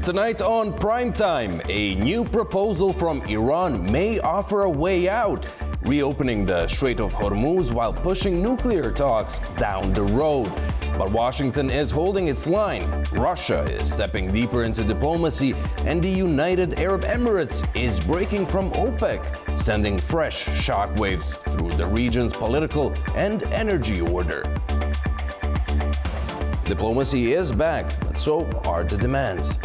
Tonight on Primetime, a new proposal from Iran may offer a way out, reopening the Strait of Hormuz while pushing nuclear talks down the road. But Washington is holding its line. Russia is stepping deeper into diplomacy, and the United Arab Emirates is breaking from OPEC, sending fresh shockwaves through the region's political and energy order. Diplomacy is back, but so are the demands.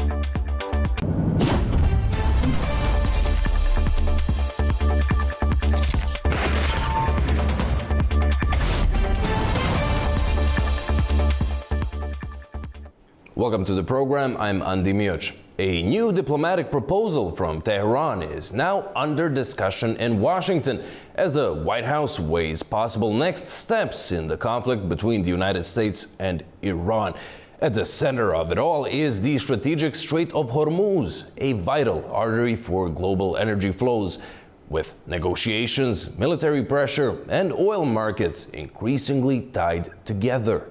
Welcome to the program. I'm AnewZ. A new diplomatic proposal from Tehran is now under discussion in Washington as the White House weighs possible next steps in the conflict between the United States and Iran. At the center of it all is the strategic Strait of Hormuz, a vital artery for global energy flows. With negotiations, military pressure, and oil markets increasingly tied together.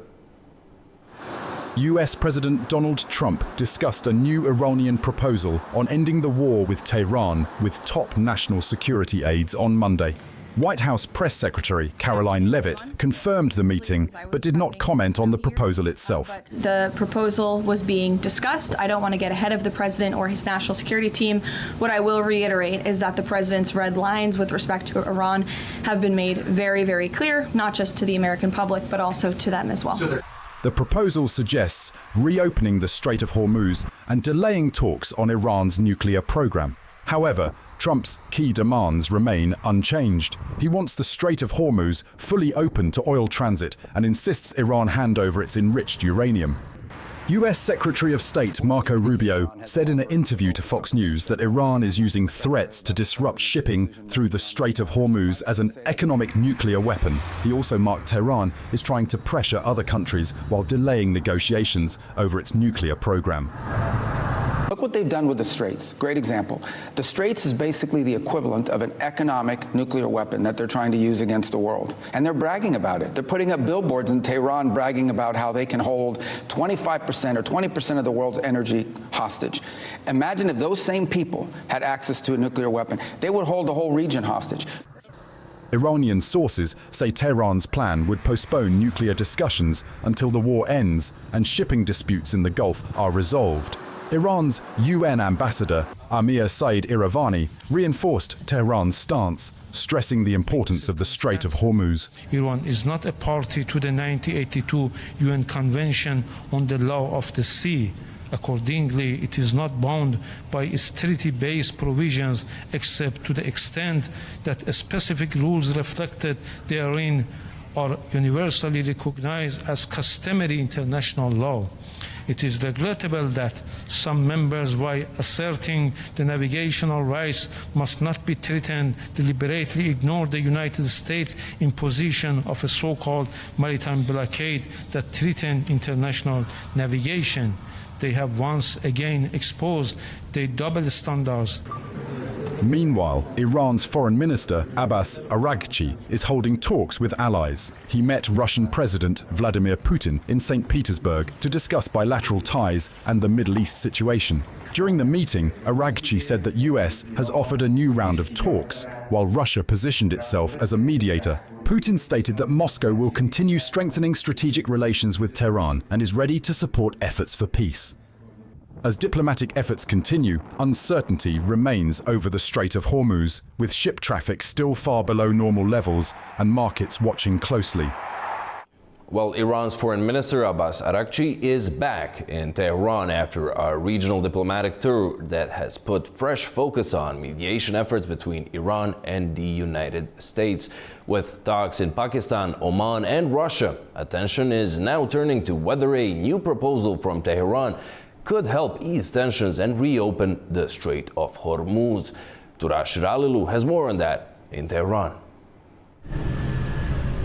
US President Donald Trump discussed a new Iranian proposal on ending the war with Tehran with top national security aides on Monday. White House Press Secretary Caroline Leavitt confirmed the meeting, but did not comment on the proposal itself. The proposal was being discussed. I don't want to get ahead of the president or his national security team. What I will reiterate is that the president's red lines with respect to Iran have been made very, very clear, not just to the American public, but also to them as well. The proposal suggests reopening the Strait of Hormuz and delaying talks on Iran's nuclear program. However, Trump's key demands remain unchanged. He wants the Strait of Hormuz fully open to oil transit and insists Iran hand over its enriched uranium. US Secretary of State Marco Rubio said in an interview to Fox News that Iran is using threats to disrupt shipping through the Strait of Hormuz as an economic nuclear weapon. He also marked Tehran is trying to pressure other countries while delaying negotiations over its nuclear program. Look what they've done with the Straits. Great example. The Straits is basically the equivalent of an economic nuclear weapon that they're trying to use against the world. And they're bragging about it. They're putting up billboards in Tehran bragging about how they can hold 25% or 20% of the world's energy hostage. Imagine if those same people had access to a nuclear weapon. They would hold the whole region hostage. Iranian sources say Tehran's plan would postpone nuclear discussions until the war ends and shipping disputes in the Gulf are resolved. Iran's UN ambassador, Amir Said Iravani, reinforced Tehran's stance, stressing the importance of the Strait of Hormuz. Iran is not a party to the 1982 UN Convention on the Law of the Sea. Accordingly, it is not bound by its treaty-based provisions except to the extent that specific rules reflected therein are universally recognized as customary international law. It is regrettable that some members, while asserting the navigational rights must not be threatened, deliberately ignore the United States imposition of a so-called maritime blockade that threatened international navigation. They have once again exposed their double standards. Meanwhile, Iran's foreign minister, Abbas Araghchi, is holding talks with allies. He met Russian President Vladimir Putin in St. Petersburg to discuss bilateral ties and the Middle East situation. During the meeting, Araghchi said that US has offered a new round of talks, while Russia positioned itself as a mediator. Putin stated that Moscow will continue strengthening strategic relations with Tehran and is ready to support efforts for peace. As diplomatic efforts continue, uncertainty remains over the Strait of Hormuz, with ship traffic still far below normal levels and markets watching closely. Well, Iran's Foreign Minister Abbas Araghchi is back in Tehran after a regional diplomatic tour that has put fresh focus on mediation efforts between Iran and the United States. With talks in Pakistan, Oman, and Russia, attention is now turning to whether a new proposal from Tehran could help ease tensions and reopen the Strait of Hormuz. Turash Ralilu has more on that in Tehran.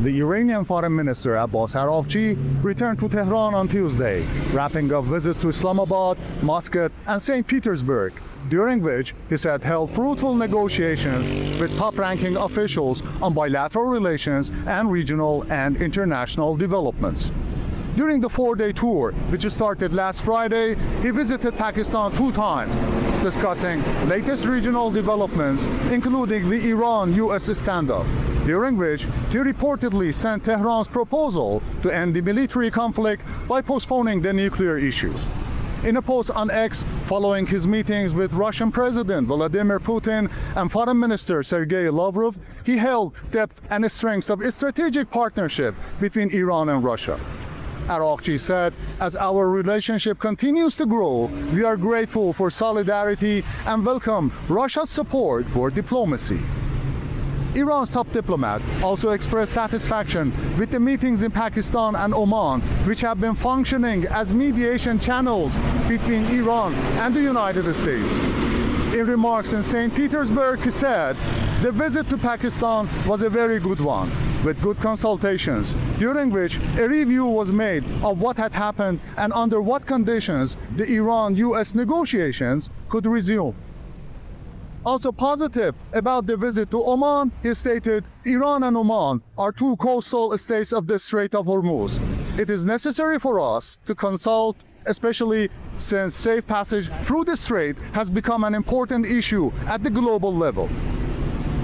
The Iranian Foreign Minister Abbas Araghchi returned to Tehran on Tuesday, wrapping up visits to Islamabad, Muscat, and St. Petersburg, during which he said held fruitful negotiations with top-ranking officials on bilateral relations and regional and international developments. During the 4-day tour, which started last Friday, he visited Pakistan 2 times, discussing latest regional developments, including the Iran-US standoff, during which he reportedly sent Tehran's proposal to end the military conflict by postponing the nuclear issue. In a post on X following his meetings with Russian President Vladimir Putin and Foreign Minister Sergei Lavrov, he hailed depth and strength of a strategic partnership between Iran and Russia. AnewZ said, as our relationship continues to grow, we are grateful for solidarity and welcome Russia's support for diplomacy. Iran's top diplomat also expressed satisfaction with the meetings in Pakistan and Oman, which have been functioning as mediation channels between Iran and the United States. In remarks in St. Petersburg, he said, the visit to Pakistan was a very good one, with good consultations, during which a review was made of what had happened and under what conditions the Iran-US negotiations could resume. Also positive about the visit to Oman, he stated, Iran and Oman are 2 coastal states of the Strait of Hormuz. It is necessary for us to consult, especially since safe passage through the strait has become an important issue at the global level.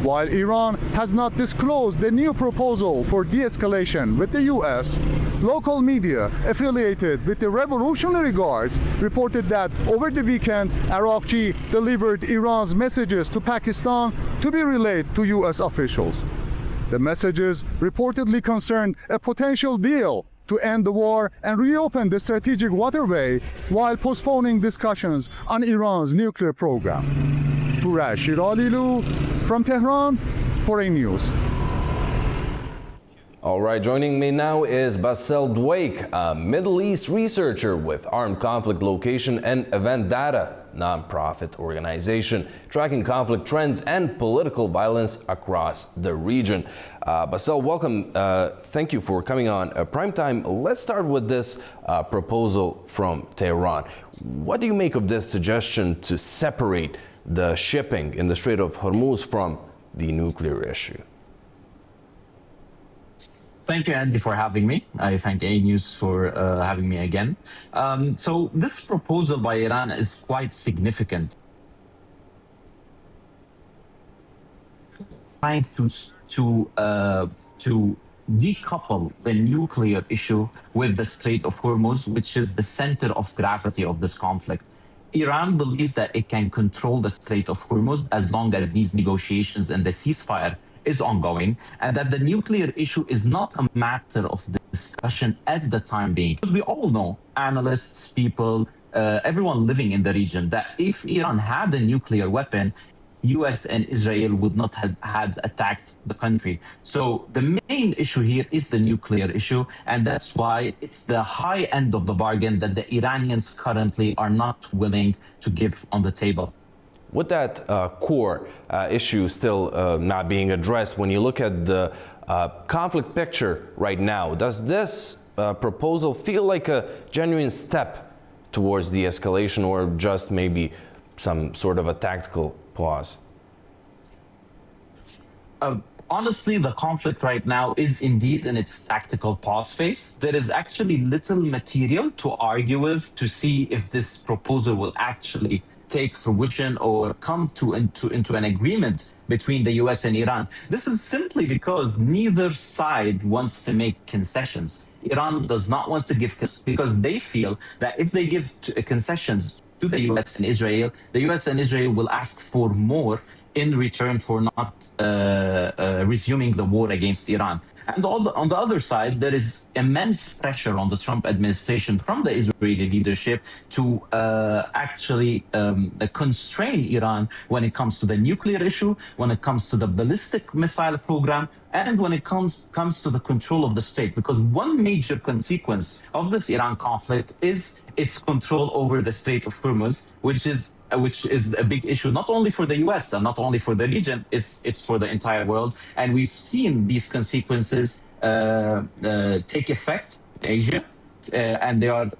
While Iran has not disclosed the new proposal for de-escalation with the US, local media affiliated with the Revolutionary Guards reported that over the weekend, AnewZ delivered Iran's messages to Pakistan to be relayed to US officials. The messages reportedly concerned a potential deal to end the war and reopen the strategic waterway while postponing discussions on Iran's nuclear program. From Tehran for AnewZ. All right, joining me now is Bassel Dweik, a Middle East researcher with Armed Conflict Location and Event Data, nonprofit organization tracking conflict trends and political violence across the region. Bassel, welcome. Thank you for coming on Primetime. Let's start with this proposal from Tehran. What do you make of this suggestion to separate the shipping in the Strait of Hormuz from the nuclear issue? Thank you, Andy, for having me. I thank AnewZ for having me again. So this proposal by Iran is quite significant. Trying to decouple the nuclear issue with the Strait of Hormuz, which is the center of gravity of this conflict. Iran believes that it can control the Strait of Hormuz as long as these negotiations and the ceasefire is ongoing, and that the nuclear issue is not a matter of discussion at the time being. Because we all know, analysts, people, everyone living in the region, that if Iran had a nuclear weapon, US and Israel would not have had attacked the country. So the main issue here is the nuclear issue, and that's why it's the high end of the bargain that the Iranians currently are not willing to give on the table. With that core issue still not being addressed, when you look at the conflict picture right now, does this proposal feel like a genuine step towards the escalation, or just maybe some sort of a tactical pause? Honestly, the conflict right now is indeed in its tactical pause phase. There is actually little material to argue with to see if this proposal will actually take fruition or come into an agreement between the US and Iran. This is simply because neither side wants to make concessions. Iran does not want to give because they feel that if they give concessions to the US and Israel, the US and Israel will ask for more in return for not resuming the war against Iran. And on the other side, there is immense pressure on the Trump administration from the Israeli leadership to actually constrain Iran when it comes to the nuclear issue, when it comes to the ballistic missile program, and when it comes to the control of the state. Because one major consequence of this Iran conflict is its control over the Strait of Hormuz, which is a big issue, not only for the US and not only for the region, it's for the entire world. And we've seen these consequences take effect in Asia, and they are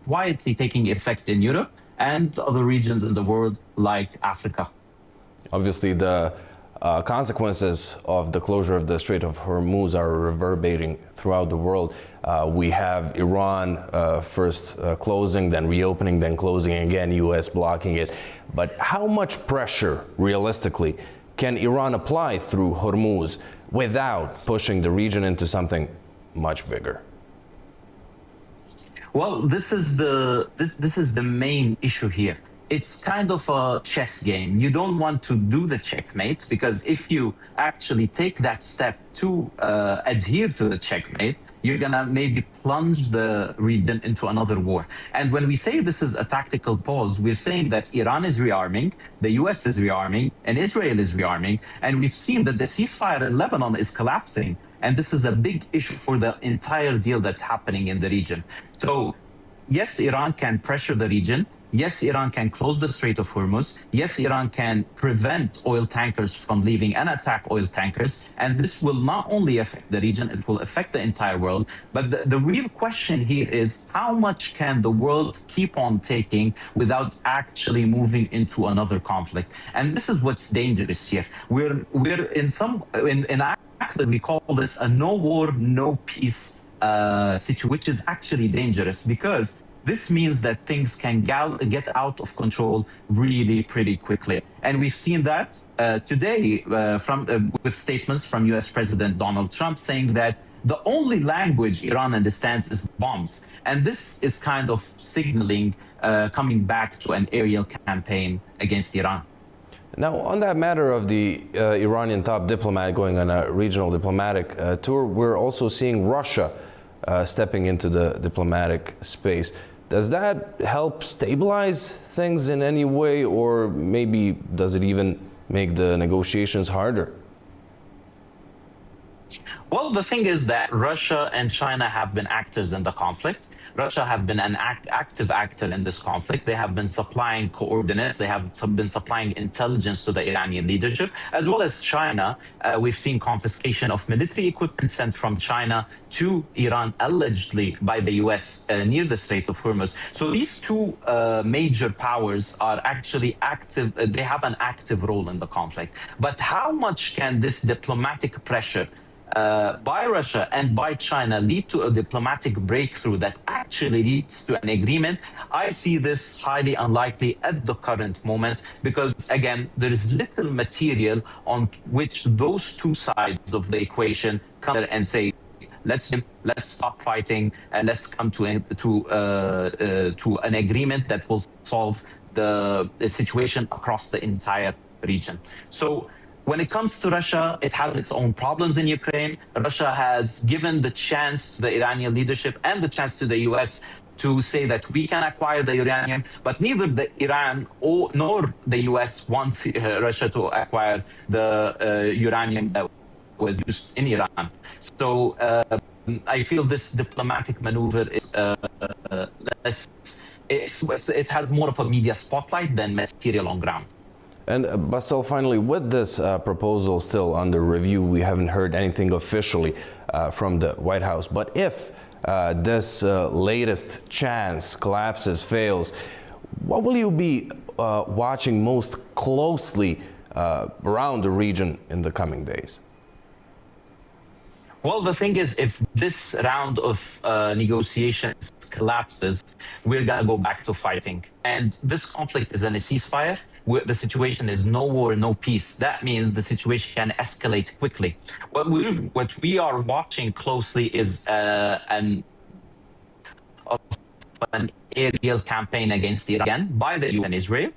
quietly taking effect in Europe and other regions in the world like Africa. Obviously, the Consequences of the closure of the Strait of Hormuz are reverberating throughout the world. We have Iran first closing, then reopening, then closing again, US blocking it. But how much pressure, realistically, can Iran apply through Hormuz without pushing the region into something much bigger? Well, this is the main issue here. It's kind of a chess game. You don't want to do the checkmate, because if you actually take that step to adhere to the checkmate, you're gonna maybe plunge the region into another war. And when we say this is a tactical pause, we're saying that Iran is rearming, the US is rearming, and Israel is rearming, and we've seen that the ceasefire in Lebanon is collapsing. And this is a big issue for the entire deal that's happening in the region. So yes, Iran can pressure the region. Yes, Iran can close the Strait of Hormuz. Yes, Iran can prevent oil tankers from leaving and attack oil tankers. And this will not only affect the region, it will affect the entire world. But the real question here is, how much can the world keep on taking without actually moving into another conflict? And this is what's dangerous here. We're in actually, we call this a no war, no peace situation, which is actually dangerous, because this means that things can get out of control really pretty quickly. And we've seen that today with statements from US President Donald Trump saying that the only language Iran understands is bombs. And this is kind of signaling coming back to an aerial campaign against Iran. Now, on that matter of the Iranian top diplomat going on a regional diplomatic tour, we're also seeing Russia stepping into the diplomatic space. Does that help stabilize things in any way, or maybe does it even make the negotiations harder? Well, the thing is that Russia and China have been actors in the conflict. Russia have been an active actor in this conflict. They have been supplying coordinates. They have been supplying intelligence to the Iranian leadership, as well as China. We've seen confiscation of military equipment sent from China to Iran, allegedly by the US near the Strait of Hormuz. So these two major powers are actually active. They have an active role in the conflict. But how much can this diplomatic pressure by Russia and by China lead to a diplomatic breakthrough that actually leads to an agreement? I see this highly unlikely at the current moment, because again, there is little material on which those two sides of the equation come and say, let's stop fighting and let's come to an agreement that will solve the situation across the entire region. So when it comes to Russia, it has its own problems in Ukraine. Russia has given the chance to the Iranian leadership and the chance to the US to say that we can acquire the uranium, but neither the Iran nor the US wants Russia to acquire the uranium that was used in Iran. So I feel this diplomatic maneuver is it has more of a media spotlight than material on ground. And Bassel, finally, with this proposal still under review, we haven't heard anything officially from the White House. But if this latest chance collapses, fails, what will you be watching most closely around the region in the coming days? Well, the thing is, if this round of negotiations collapses, we're going to go back to fighting. And this conflict is in a ceasefire. The situation is no war, no peace. That means the situation can escalate quickly. What we are watching closely is an aerial campaign against Iran by the US and Israel.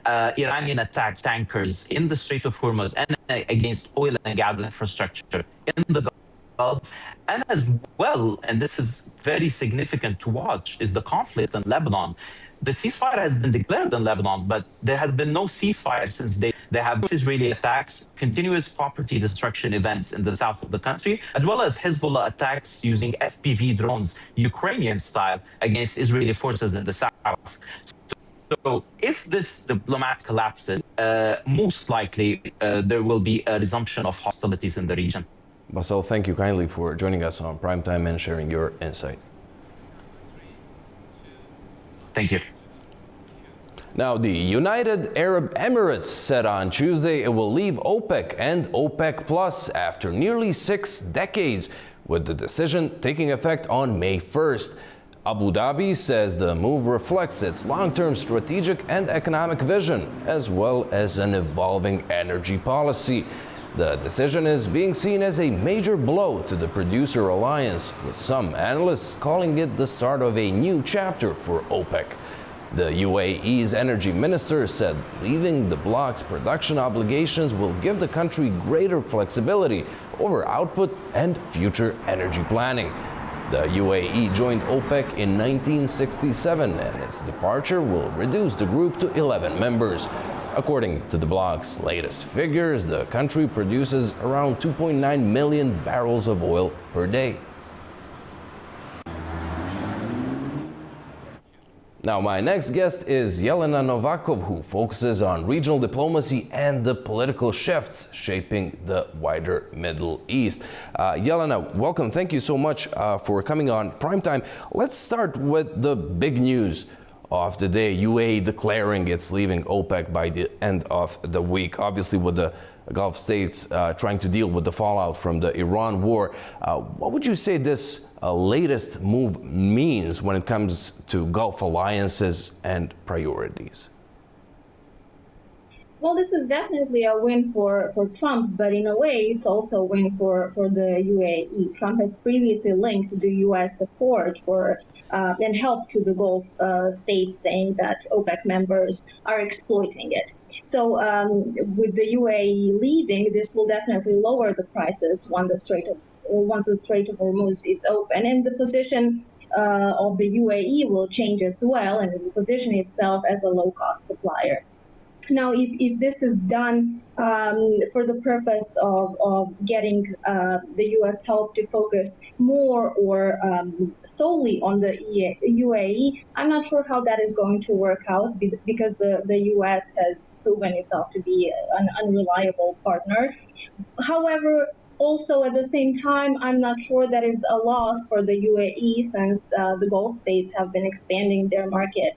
Iranian attacks tankers in the Strait of Hormuz and against oil and gas infrastructure in the Gulf. And as well, and this is very significant to watch, is the conflict in Lebanon. The ceasefire has been declared in Lebanon, but there has been no ceasefire since they have Israeli attacks, continuous property destruction events in the south of the country, as well as Hezbollah attacks using FPV drones, Ukrainian style, against Israeli forces in the south. So if this diplomat collapses, most likely there will be a resumption of hostilities in the region. Bassel, thank you kindly for joining us on Primetime and sharing your insight. Thank you. Now, the United Arab Emirates said on Tuesday it will leave OPEC and OPEC Plus after nearly 6 decades, with the decision taking effect on May 1st. Abu Dhabi says the move reflects its long-term strategic and economic vision, as well as an evolving energy policy. The decision is being seen as a major blow to the producer alliance, with some analysts calling it the start of a new chapter for OPEC. The UAE's energy minister said leaving the bloc's production obligations will give the country greater flexibility over output and future energy planning. The UAE joined OPEC in 1967, and its departure will reduce the group to 11 members. According to the bloc's latest figures, the country produces around 2.9 million barrels of oil per day. Now, my next guest is Yelena Novakov, who focuses on regional diplomacy and the political shifts shaping the wider Middle East. Yelena, welcome. Thank you so much for coming on Primetime. Let's start with the big news of the day. UAE declaring it's leaving OPEC by the end of the week, obviously with the Gulf states trying to deal with the fallout from the Iran war. What would you say this latest move means when it comes to Gulf alliances and priorities? Well, this is definitely a win for Trump, but in a way, it's also a win for the UAE. Trump has previously linked the U.S. support for and help to the Gulf states, saying that OPEC members are exploiting it. So with the UAE leaving, this will definitely lower the prices once the Strait of Hormuz is open, and the position of the UAE will change as well, and it will position itself as a low-cost supplier. Now, if this is done for the purpose of getting the U.S. help to focus more or solely on the UAE, I'm not sure how that is going to work out, because the U.S. has proven itself to be an unreliable partner. However, also at the same time, I'm not sure that is a loss for the UAE, since the Gulf states have been expanding their market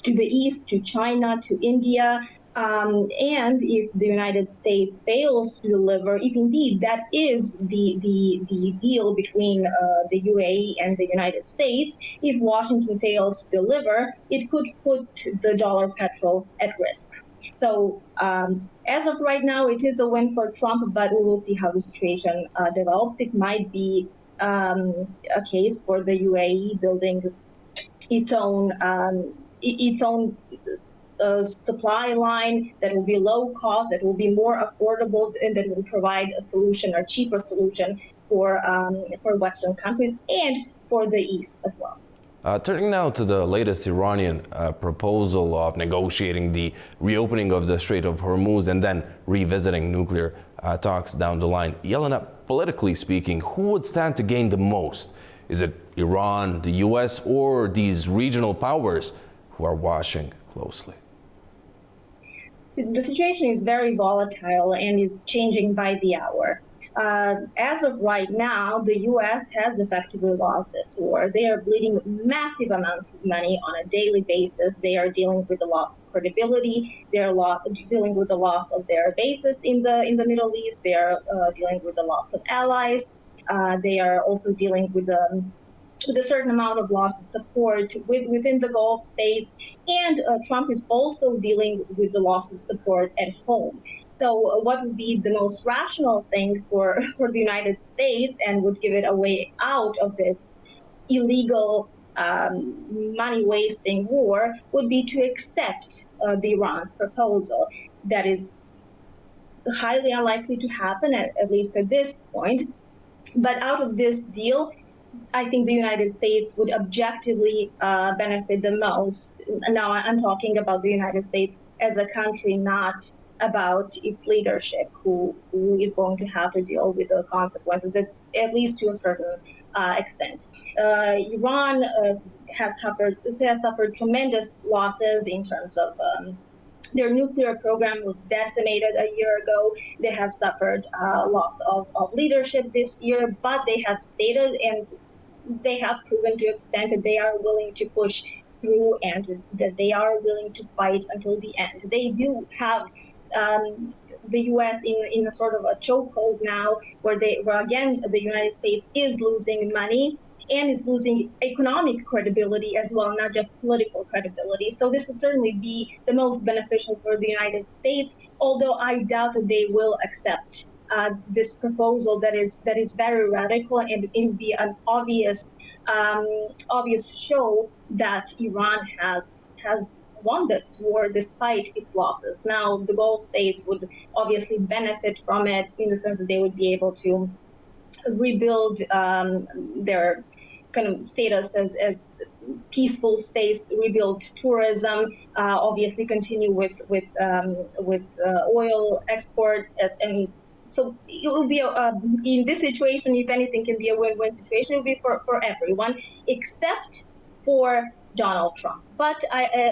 to the east, to China, to India. And if the United States fails to deliver, if indeed that is the deal between the UAE and the United States, if Washington fails to deliver, it could put the dollar petrol at risk. So as of right now, it is a win for Trump, but we will see how the situation develops. It might be a case for the UAE building its own supply line that will be low cost, that will be more affordable, and that will provide a solution or cheaper solution for Western countries and for the East as well. Turning now to the latest Iranian proposal of negotiating the reopening of the Strait of Hormuz and then revisiting nuclear talks down the line. Yelena, politically speaking, who would stand to gain the most? Is it Iran, the US, or these regional powers who are watching closely? The situation is very volatile and is changing by the hour. As of right now, the U.S. has effectively lost this war. They are bleeding massive amounts of money on a daily basis. They are dealing with the loss of credibility. They are dealing with the loss of their bases in the Middle East. They are dealing with the loss of allies. They are also dealing with a certain amount of loss of support within the Gulf states, and Trump is also dealing with the loss of support at home. So what would be the most rational thing for the United States, and would give it a way out of this illegal money-wasting war, would be to accept the Iran's proposal. That is highly unlikely to happen, at least at this point. But out of this deal, I think the United States would objectively benefit the most. Now, I'm talking about the United States as a country, not about its leadership, who is going to have to deal with the consequences, at least to a certain extent. Iran has suffered tremendous losses in terms of their nuclear program was decimated a year ago. They have suffered loss of leadership this year, but they have stated and they have proven to extent that they are willing to push through and that they are willing to fight until the end. They do have the U.S. in a sort of a chokehold now, where again the United States is losing money and is losing economic credibility as well, not just political credibility. So this would certainly be the most beneficial for the United States, although I doubt that they will accept this proposal that is very radical, and it would be an obvious show that Iran has won this war despite its losses. Now, the Gulf states would obviously benefit from it in the sense that they would be able to rebuild their kind of status as peaceful states, rebuild tourism, obviously continue with oil export, and so it will be in this situation, if anything can be a win-win situation, it will be for everyone except for Donald Trump. But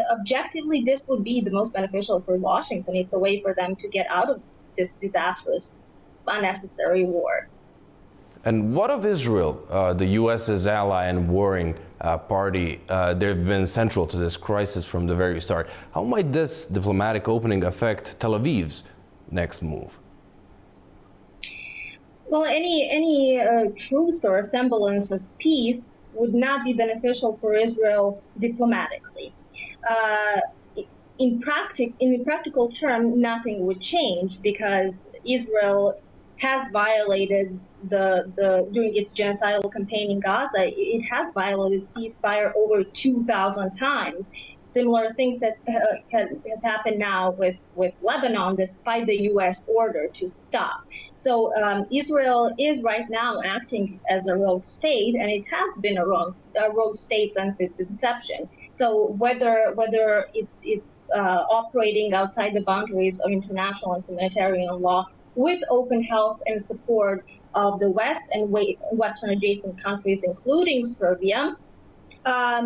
objectively, this would be the most beneficial for Washington. It's a way for them to get out of this disastrous, unnecessary war. And what of Israel, the U.S.'s ally and warring party? They've been central to this crisis from the very start. How might this diplomatic opening affect Tel Aviv's next move? Well, any truce or a semblance of peace would not be beneficial for Israel diplomatically. In practical term, nothing would change because Israel has violated during its genocidal campaign in Gaza, it has violated ceasefire over 2,000 times. Similar things that has happened now with Lebanon, despite the U.S. order to stop. So Israel is right now acting as a rogue state, and it has been a rogue state since its inception. So whether it's operating outside the boundaries of international and humanitarian law with open help and support of the West and Western adjacent countries, including Serbia,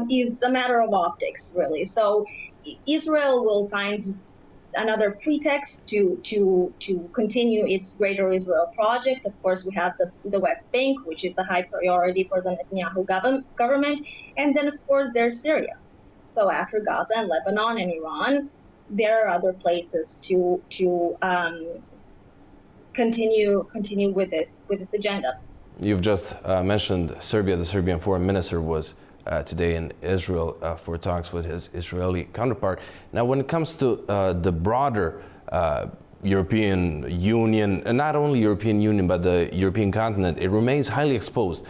is a matter of optics, really. So Israel will find another pretext to continue its Greater Israel project. Of course, we have the West Bank, which is a high priority for the Netanyahu government. And then, of course, there's Syria. So after Gaza and Lebanon and Iran, there are other places to continue with this agenda. You've just mentioned Serbia. The Serbian foreign minister was today in Israel for talks with his Israeli counterpart. Now, when it comes to the broader European Union, and not only European Union, but the European continent, it remains highly exposed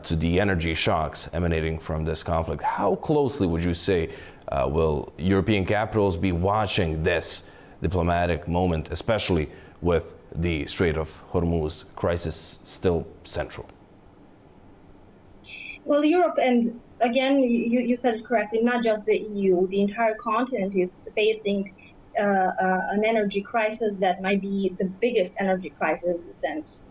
to the energy shocks emanating from this conflict. How closely would you say will European capitals be watching this diplomatic moment, especially with the Strait of Hormuz crisis still central? Well, Europe, and again, you said it correctly, not just the EU, the entire continent is facing an energy crisis that might be the biggest energy crisis since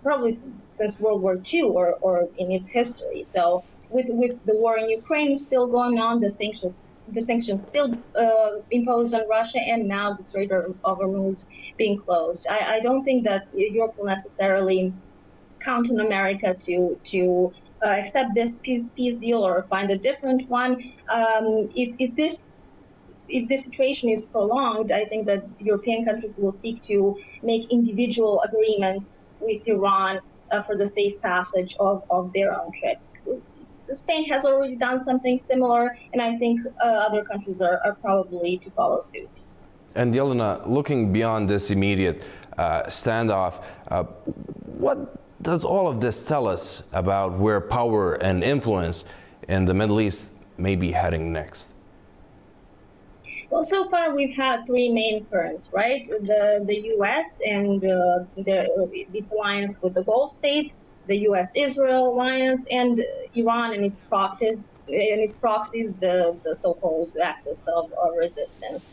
World War II or in its history. So with the war in Ukraine still going on, the sanctions still imposed on Russia, and now the Strait of Hormuz being closed. I don't think that Europe will necessarily count on America to accept this peace deal or find a different one. If this situation is prolonged, I think that European countries will seek to make individual agreements with Iran for the safe passage of their own ships. Spain has already done something similar, and I think other countries are probably to follow suit. And Yelena, looking beyond this immediate standoff, what does all of this tell us about where power and influence in the Middle East may be heading next? Well, so far we've had three main currents, right? The U.S. and its alliance with the Gulf states, the U.S.-Israel alliance, and Iran and its proxies, the so-called axis of resistance.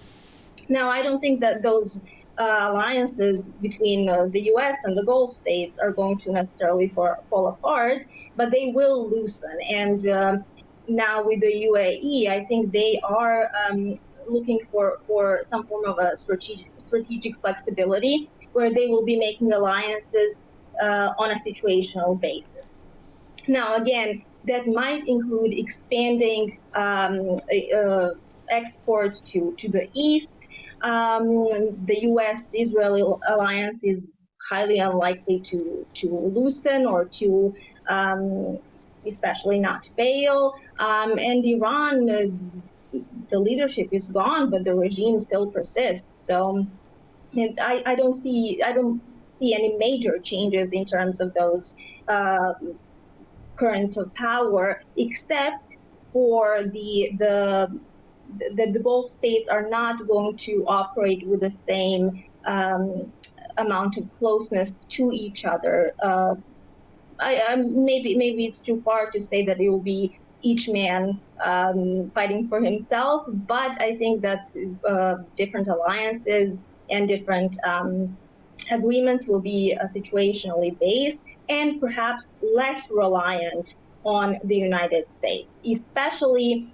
Now, I don't think that those alliances between the U.S. and the Gulf states are going to necessarily fall apart, but they will loosen. And now with the UAE, I think they are looking for some form of a strategic flexibility where they will be making alliances on a situational basis. Now, again, that might include expanding exports to the east. The U.S.-Israeli alliance is highly unlikely to loosen or to especially not fail. And Iran, the leadership is gone, but the regime still persists. So and I don't see any major changes in terms of those currents of power, except for the Gulf states are not going to operate with the same amount of closeness to each other. Maybe it's too far to say that it will be each man fighting for himself, but I think that different alliances and different agreements will be situationally based and perhaps less reliant on the United States, especially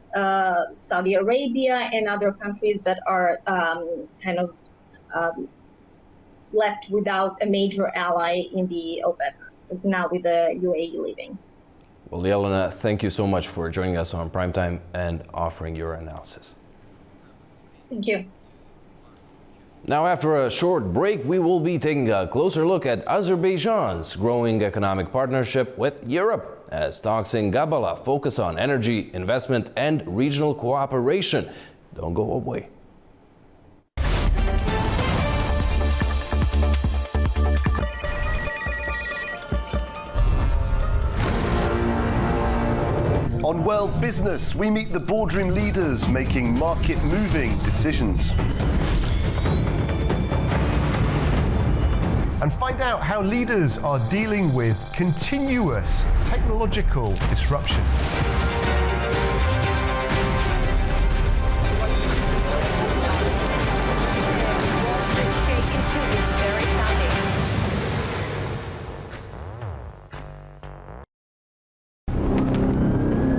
Saudi Arabia and other countries that are left without a major ally in the OPEC, now with the UAE leaving. Well, Yelena, thank you so much for joining us on Primetime and offering your analysis. Thank you. Now, after a short break, we will be taking a closer look at Azerbaijan's growing economic partnership with Europe, as talks in Gabala focus on energy, investment, and regional cooperation. Don't go away. On World Business, we meet the boardroom leaders making market-moving decisions. And find out how leaders are dealing with continuous technological disruption.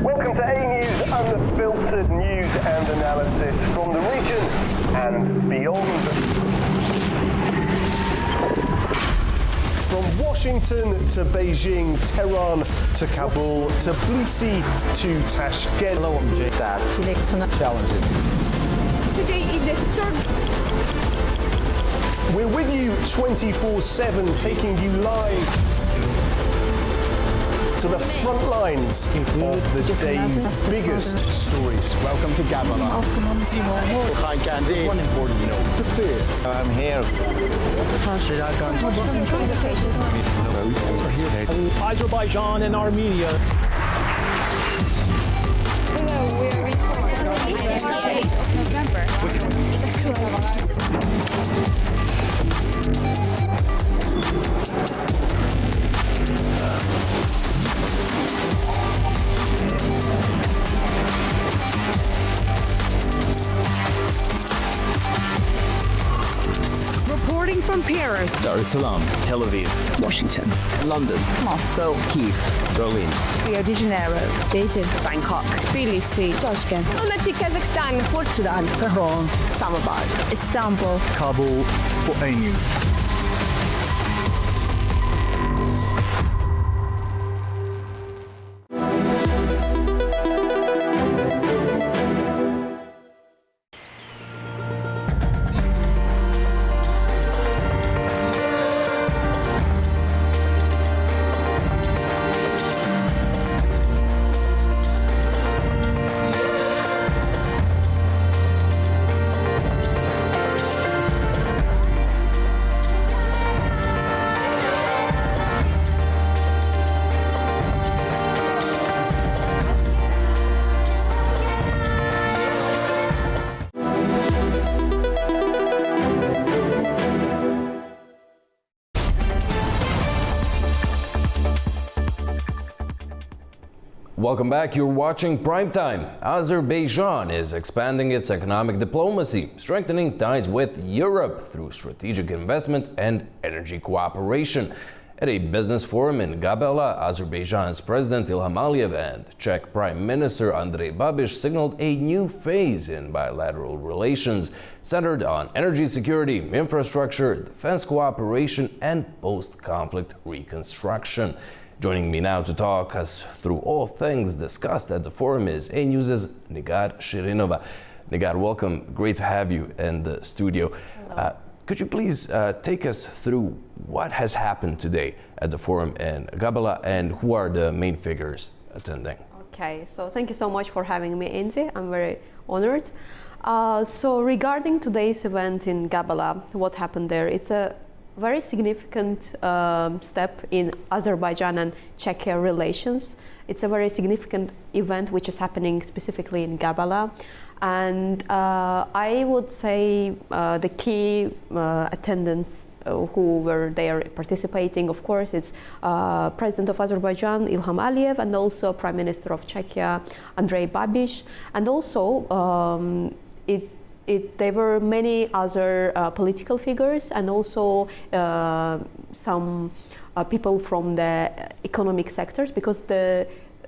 Welcome to AnewZ, unfiltered news and analysis from the region and beyond. From Washington to Beijing, Tehran to Kabul, to Tbilisi to Tashkent. Hello, I'm Jay. Challenges. Today is the third. We're with you 24/7, taking you live to the front lines of the day's biggest stories. Welcome to Gabala. One important note to this. I'm here. Azerbaijan and Armenia. Hello, we are recording the shade of November. Reporting from Paris, Dar es Salaam, Tel Aviv, Washington, London, Moscow, Kyiv, Berlin, Rio de Janeiro, Beijing, Bangkok, Tbilisi, Tashkent, Almaty, Kazakhstan, Port Sudan, Tehran, Islamabad, Istanbul, Kabul for AnewZ. Welcome back. You're watching Primetime. Azerbaijan is expanding its economic diplomacy, strengthening ties with Europe through strategic investment and energy cooperation. At a business forum in Gabala, Azerbaijan's President Ilham Aliyev and Czech Prime Minister Andrej Babiš signaled a new phase in bilateral relations centered on energy security, infrastructure, defense cooperation, and post-conflict reconstruction. Joining me now to talk us through all things discussed at the forum is AnewZ's Nigar Shirinova. Nigar, welcome. Great to have you in the studio. Could you please take us through what has happened today at the forum in Gabala and who are the main figures attending? Okay, so thank you so much for having me, AnewZ. I'm very honored. So regarding today's event in Gabala, what happened there, it's a very significant step in Azerbaijan and Czechia relations. It's a very significant event which is happening specifically in Gabala. And I would say the key attendants who were there participating, of course, it's President of Azerbaijan, Ilham Aliyev, and also Prime Minister of Czechia, Andrej Babiš. And also, there were many other political figures and also some people from the economic sectors, because the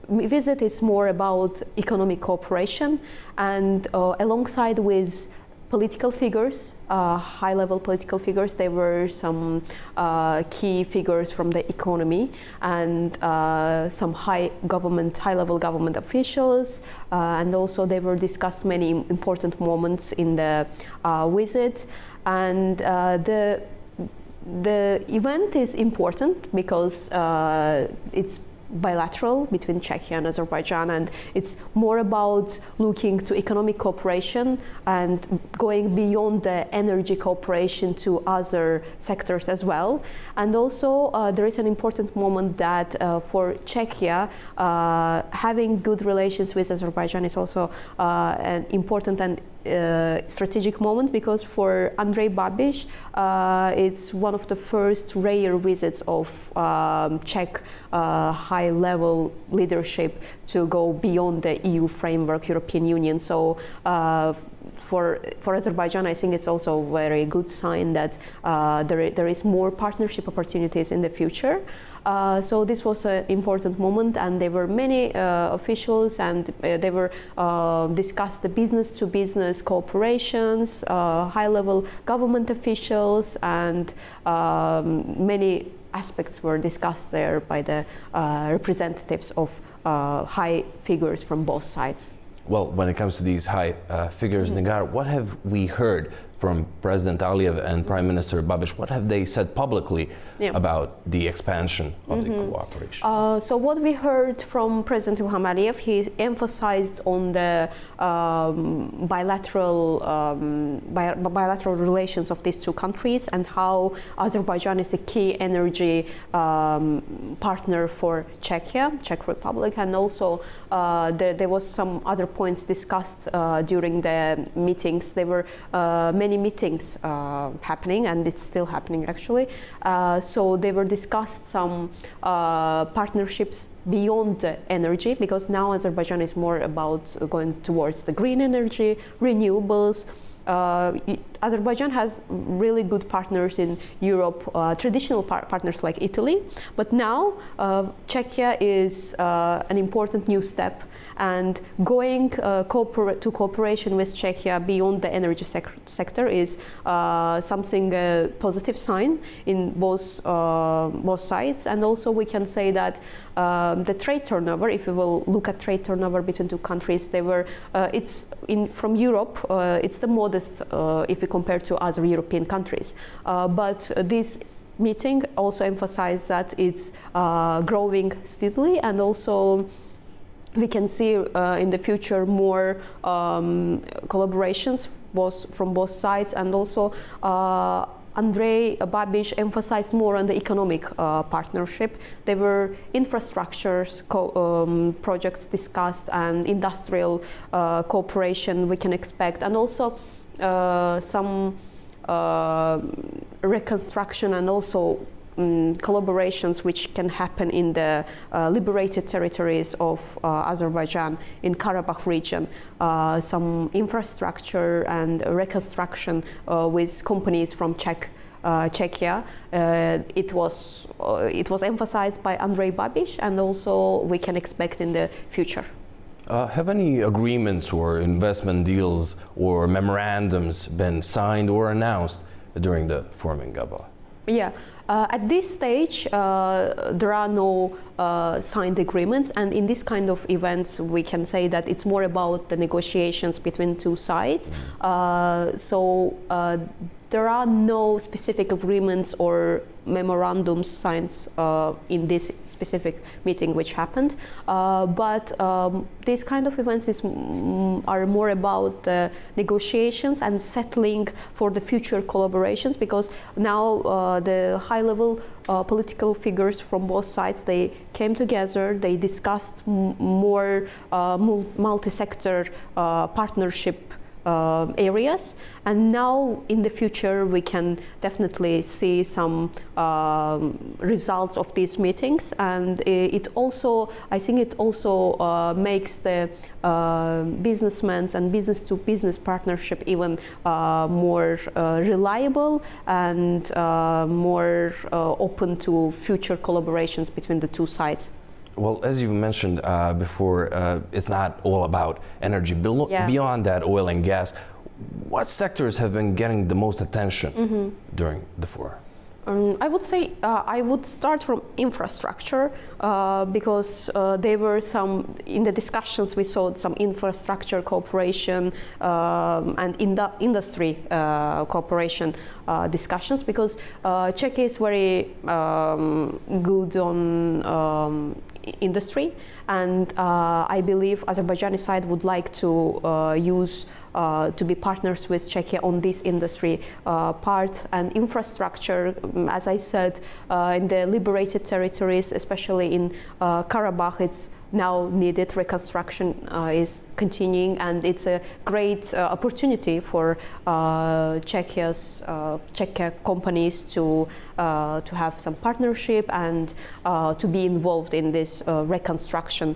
visit is more about economic cooperation, and alongside with political figures, high-level political figures, there were some key figures from the economy and some high-level government officials, and also they were discussed many important moments in the visit. And the event is important because it's bilateral between Czechia and Azerbaijan, and it's more about looking to economic cooperation and going beyond the energy cooperation to other sectors as well. And also there is an important moment that for Czechia, having good relations with Azerbaijan is also an important and strategic moment, because for Andrej Babiš, it's one of the first rare visits of Czech high-level leadership to go beyond the EU framework, European Union. So for Azerbaijan, I think it's also a very good sign that there is more partnership opportunities in the future. So this was an important moment, and there were many officials, and they were discussed the business-to-business cooperations, high-level government officials, and many aspects were discussed there by the representatives of high figures from both sides. Well, when it comes to these high figures, Nigar, what have we heard from President Aliyev and Prime Minister Babiš? What have they said publicly about the expansion of the cooperation? So what we heard from President Ilham Aliyev, he emphasized on the bilateral relations of these two countries, and how Azerbaijan is a key energy partner for Czechia, Czech Republic, and also there was some other points discussed during the meetings. There were many meetings happening, and it's still happening actually. So they were discussed some partnerships beyond the energy, because now Azerbaijan is more about going towards the green energy, renewables. Azerbaijan has really good partners in Europe, traditional partners like Italy, but now Czechia is an important new step, and going to cooperation with Czechia beyond the energy sector is something a positive sign in both sides. And also we can say that the trade turnover, if we will look at trade turnover between two countries, from Europe, it's the modest if we compare to other European countries. But this meeting also emphasized that it's growing steadily, and also we can see in the future more collaborations from both sides. And also Andrej Babiš emphasized more on the economic partnership. There were infrastructures projects discussed, and industrial cooperation we can expect, and also some reconstruction and also collaborations which can happen in the liberated territories of Azerbaijan in Karabakh region, some infrastructure and reconstruction with companies from Czechia. It was emphasized by Andrej Babiš, and also we can expect in the future. Have any agreements or investment deals or memorandums been signed or announced during the forum in Gabala? Yeah, at this stage, there are no signed agreements, and in this kind of events, we can say that it's more about the negotiations between two sides. There are no specific agreements or memorandums signed in this specific meeting which happened, but these kind of events are more about negotiations and settling for the future collaborations, because now the high-level political figures from both sides, they came together, they discussed more multi-sector partnership areas, and now in the future we can definitely see some results of these meetings, and it also, I think it also makes the businessmen and business-to-business partnership even more reliable and more open to future collaborations between the two sides. Well, as you mentioned before, it's not all about energy. Beyond that, oil and gas, what sectors have been getting the most attention during the forum? I would say I would start from infrastructure because there were some, in the discussions we saw some infrastructure cooperation and industry cooperation discussions, because Czechia is very good on industry, and I believe Azerbaijani side would like to use to be partners with Czechia on this industry part and infrastructure. As I said, in the liberated territories, especially in Karabakh, it's now needed. Reconstruction is continuing, and it's a great opportunity for Czechia companies to have some partnership and to be involved in this reconstruction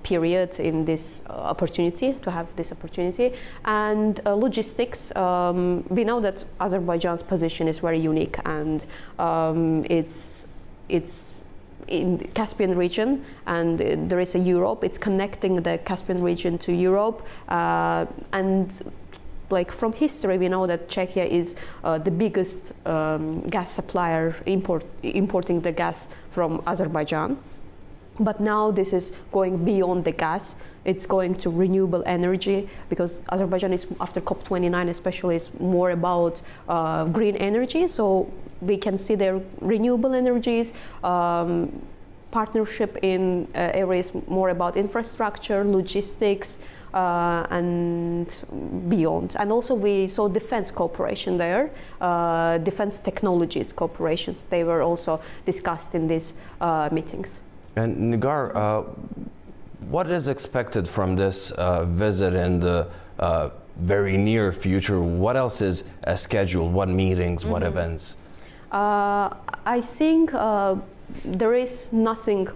period, in this opportunity, to have this opportunity. And logistics, we know that Azerbaijan's position is very unique, and it's in the Caspian region, and there is a Europe. It's connecting the Caspian region to Europe, and like from history, we know that Czechia is the biggest gas supplier, importing the gas from Azerbaijan. But now this is going beyond the gas. It's going to renewable energy, because Azerbaijan is, after COP29 especially, is more about green energy. So we can see their renewable energies, partnership in areas more about infrastructure, logistics, and beyond. And also we saw defense cooperation there, defense technologies cooperations. They were also discussed in these meetings. And Nigar, what is expected from this visit in the very near future? What else is scheduled? What meetings, what events? I think there is nothing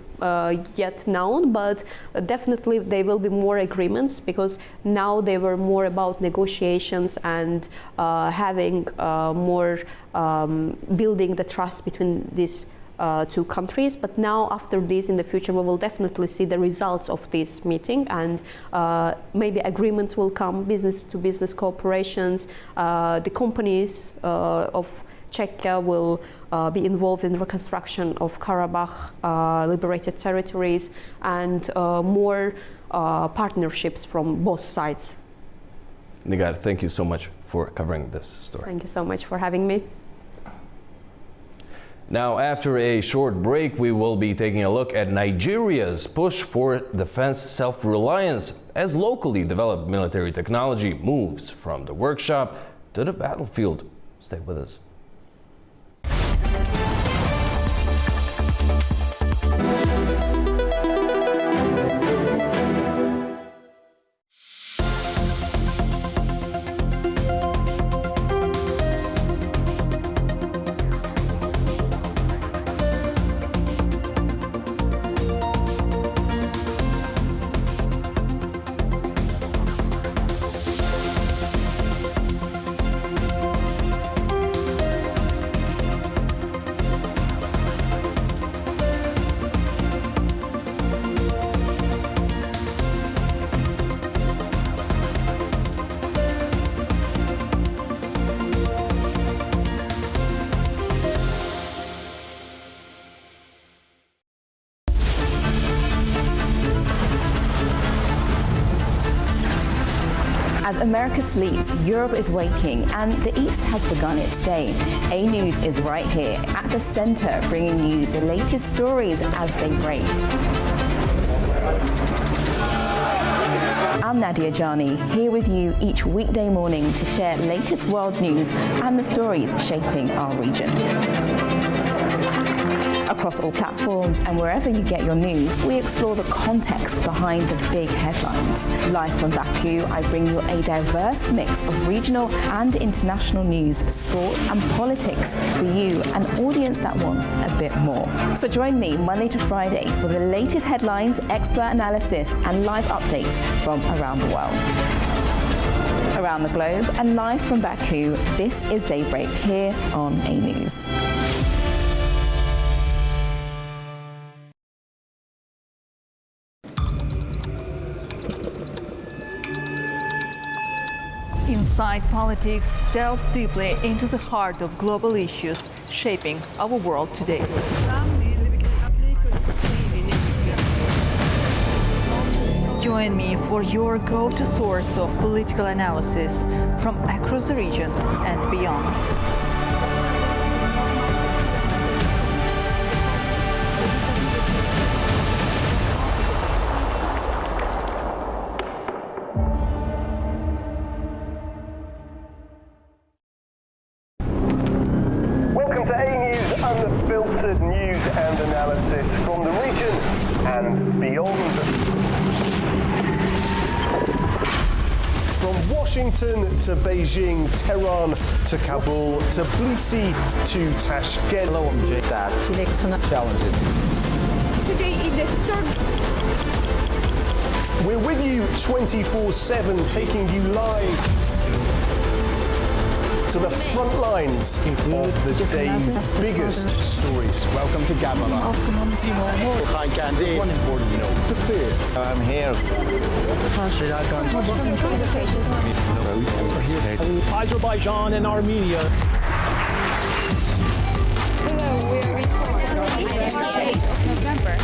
yet known, but definitely there will be more agreements, because now they were more about negotiations and having more building the trust between these two countries. But now, after this, in the future, we will definitely see the results of this meeting, and maybe agreements will come, business-to-business cooperations. The companies of Czechia will be involved in reconstruction of Karabakh, liberated territories, and more partnerships from both sides. Nigar, thank you so much for covering this story. Thank you so much for having me. Now, after a short break, we will be taking a look at Nigeria's push for defense self-reliance as locally developed military technology moves from the workshop to the battlefield. Stay with us. As America sleeps, Europe is waking, and the East has begun its day. AnewZ is right here at the center, bringing you the latest stories as they break. I'm Nadia Jani, here with you each weekday morning to share latest world news and the stories shaping our region. Across all platforms and wherever you get your news, we explore the context behind the big headlines. Live from Baku, I bring you a diverse mix of regional and international news, sport and politics for you, an audience that wants a bit more. So join me Monday to Friday for the latest headlines, expert analysis and live updates from around the world. Around the globe and live from Baku, this is Daybreak here on AnewZ. Inside Politics delves deeply into the heart of global issues shaping our world today. Join me for your go-to source of political analysis from across the region and beyond. Unfiltered news and analysis from the region and beyond. From Washington to Beijing, Tehran to Kabul, to Tbilisi to Tashkent. Hello, I'm Jay. Challenges. Today in the We're with you 24/7, taking you live to the front lines of the day's biggest stories. Welcome to Gabala. One important note to fears. I'm here. Azerbaijan and Armenia. Hello, we are recording the shade of November.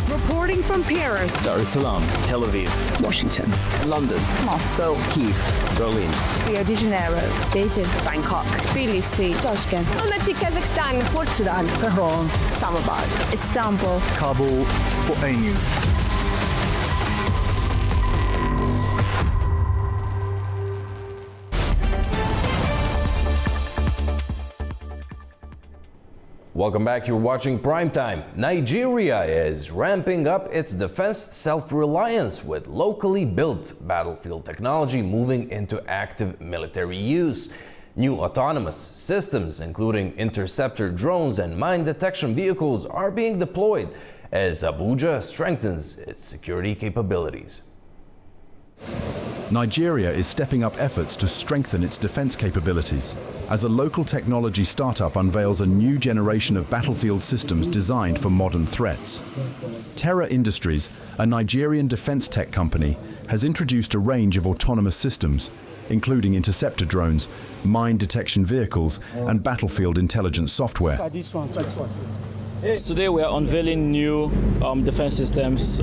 Reporting from Paris, Dar es Salaam, Tel Aviv, Washington, London, Moscow, Kyiv, Berlin, Rio de Janeiro, Beijing, Bangkok, Tbilisi, Tashkent, Almaty, Kazakhstan, Port Sudan, Tehran, Islamabad, Istanbul, Kabul, for AnewZ. Welcome back, you're watching Primetime. Nigeria is ramping up its defense self-reliance with locally built battlefield technology moving into active military use. New autonomous systems, including interceptor drones and mine detection vehicles, are being deployed as Abuja strengthens its security capabilities. Nigeria is stepping up efforts to strengthen its defense capabilities as a local technology startup unveils a new generation of battlefield systems designed for modern threats. Terra Industries, a Nigerian defense tech company, has introduced a range of autonomous systems, including interceptor drones, mine detection vehicles, and battlefield intelligence software. Today we are unveiling new defense systems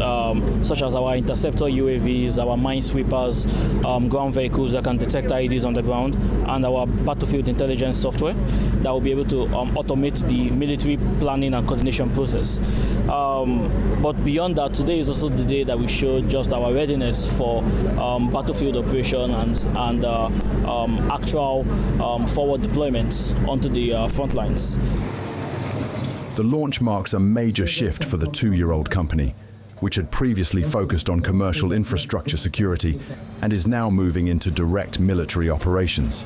such as our interceptor UAVs, our minesweepers, ground vehicles that can detect IEDs on the ground, and our battlefield intelligence software that will be able to automate the military planning and coordination process. But beyond that, today is also the day that we show just our readiness for battlefield operation and actual forward deployments onto the front lines. The launch marks a major shift for the two-year-old company, which had previously focused on commercial infrastructure security and is now moving into direct military operations.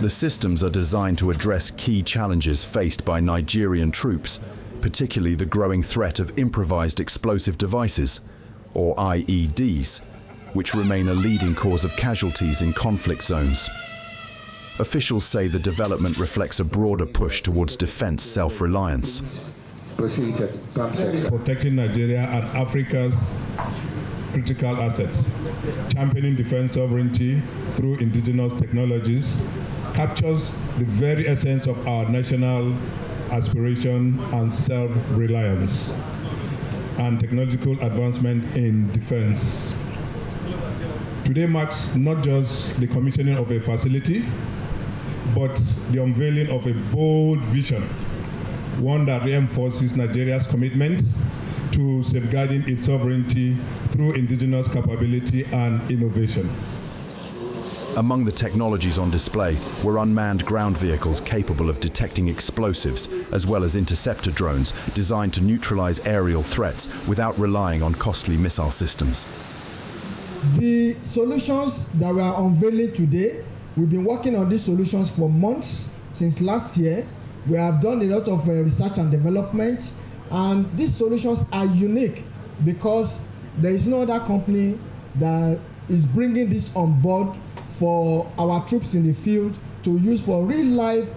The systems are designed to address key challenges faced by Nigerian troops, particularly the growing threat of improvised explosive devices, or IEDs, which remain a leading cause of casualties in conflict zones. Officials say the development reflects a broader push towards defense self-reliance. Protecting Nigeria and Africa's critical assets, championing defense sovereignty through indigenous technologies, captures the very essence of our national aspiration and self-reliance and technological advancement in defense. Today marks not just the commissioning of a facility, but the unveiling of a bold vision, one that reinforces Nigeria's commitment to safeguarding its sovereignty through indigenous capability and innovation. Among the technologies on display were unmanned ground vehicles capable of detecting explosives, as well as interceptor drones designed to neutralize aerial threats without relying on costly missile systems. The solutions that we are unveiling today, we've been working on these solutions for months, since last year. We have done a lot of research and development, and these solutions are unique because there is no other company that is bringing this on board for our troops in the field to use for real-life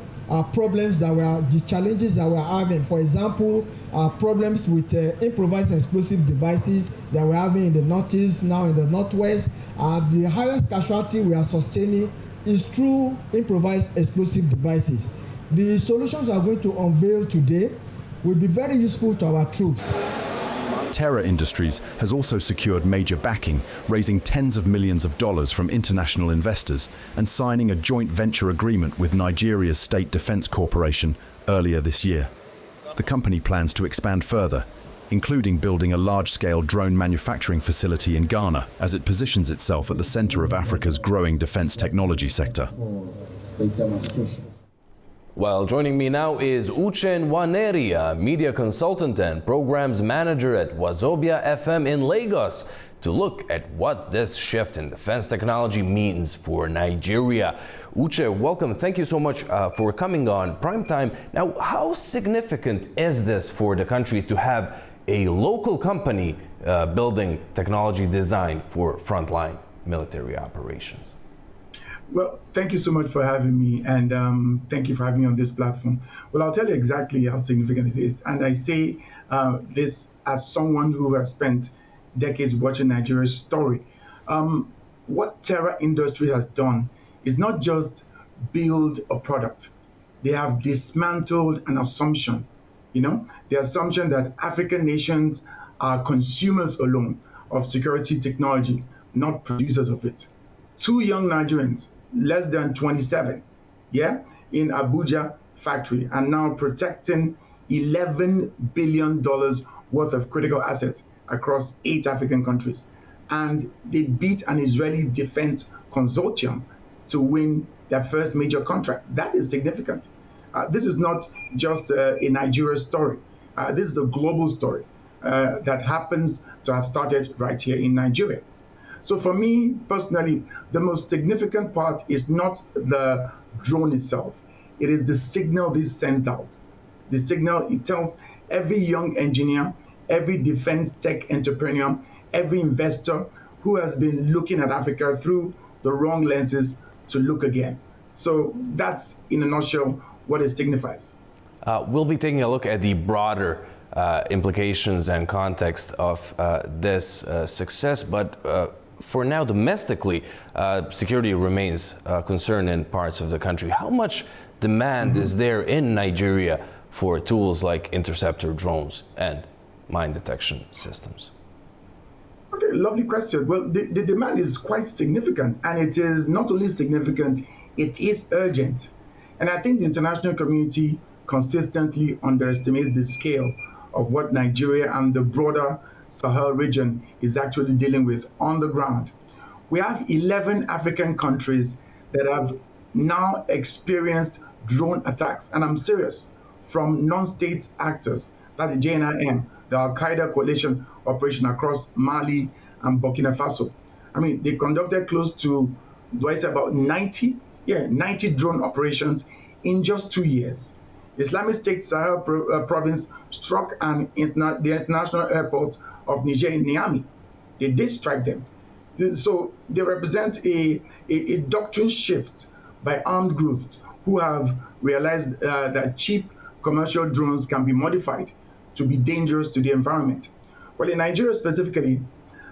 problems that the challenges that we're having. For example, problems with improvised explosive devices that we're having in the Northeast, now in the Northwest. The highest casualty we are sustaining is through improvised explosive devices. The solutions we are going to unveil today will be very useful to our troops. Terra Industries has also secured major backing, raising tens of millions of dollars from international investors and signing a joint venture agreement with Nigeria's State Defense Corporation earlier this year. The company plans to expand further, including building a large-scale drone manufacturing facility in Ghana as it positions itself at the center of Africa's growing defense technology sector. Well, joining me now is Uche Nwaneri, media consultant and programs manager at Wazobia FM in Lagos, to look at what this shift in defense technology means for Nigeria. Uche, welcome. Thank you so much for coming on Primetime. Now, how significant is this for the country to have a local company building technology designed for frontline military operations? Well, thank you so much for having me, and thank you for having me on this platform. Well, I'll tell you exactly how significant it is. And I say this as someone who has spent decades watching Nigeria's story. What Terra Industry has done is not just build a product. They have dismantled an assumption, the assumption that African nations are consumers alone of security technology, not producers of it. 2 young Nigerians, less than 27, in Abuja factory, and now protecting $11 billion worth of critical assets across 8 African countries. And they beat an Israeli defense consortium to win their first major contract. That is significant. This is not just a Nigeria story. This is a global story that happens to have started right here in Nigeria. So for me, personally, the most significant part is not the drone itself. It is the signal this sends out. The signal it tells every young engineer, every defense tech entrepreneur, every investor who has been looking at Africa through the wrong lenses to look again. So that's, in a nutshell, what it signifies. We'll be taking a look at the broader implications and context of this success, but for now, domestically, security remains a concern in parts of the country. How much demand is there in Nigeria for tools like interceptor drones and mine detection systems? Okay, lovely question. Well, the demand is quite significant, and it is not only significant, it is urgent. And I think the international community consistently underestimates the scale of what Nigeria and the broader Sahel region is actually dealing with on the ground. We have 11 African countries that have now experienced drone attacks, and I'm serious, from non-state actors, that's the JNIM, the Al-Qaeda coalition operation across Mali and Burkina Faso. I mean, they conducted close to, about 90 drone operations in just 2 years. Islamic State Sahel province struck the international airport of Niger in Niamey. They did strike them. So they represent a doctrine shift by armed groups who have realized that cheap commercial drones can be modified to be dangerous to the environment. Well, in Nigeria specifically,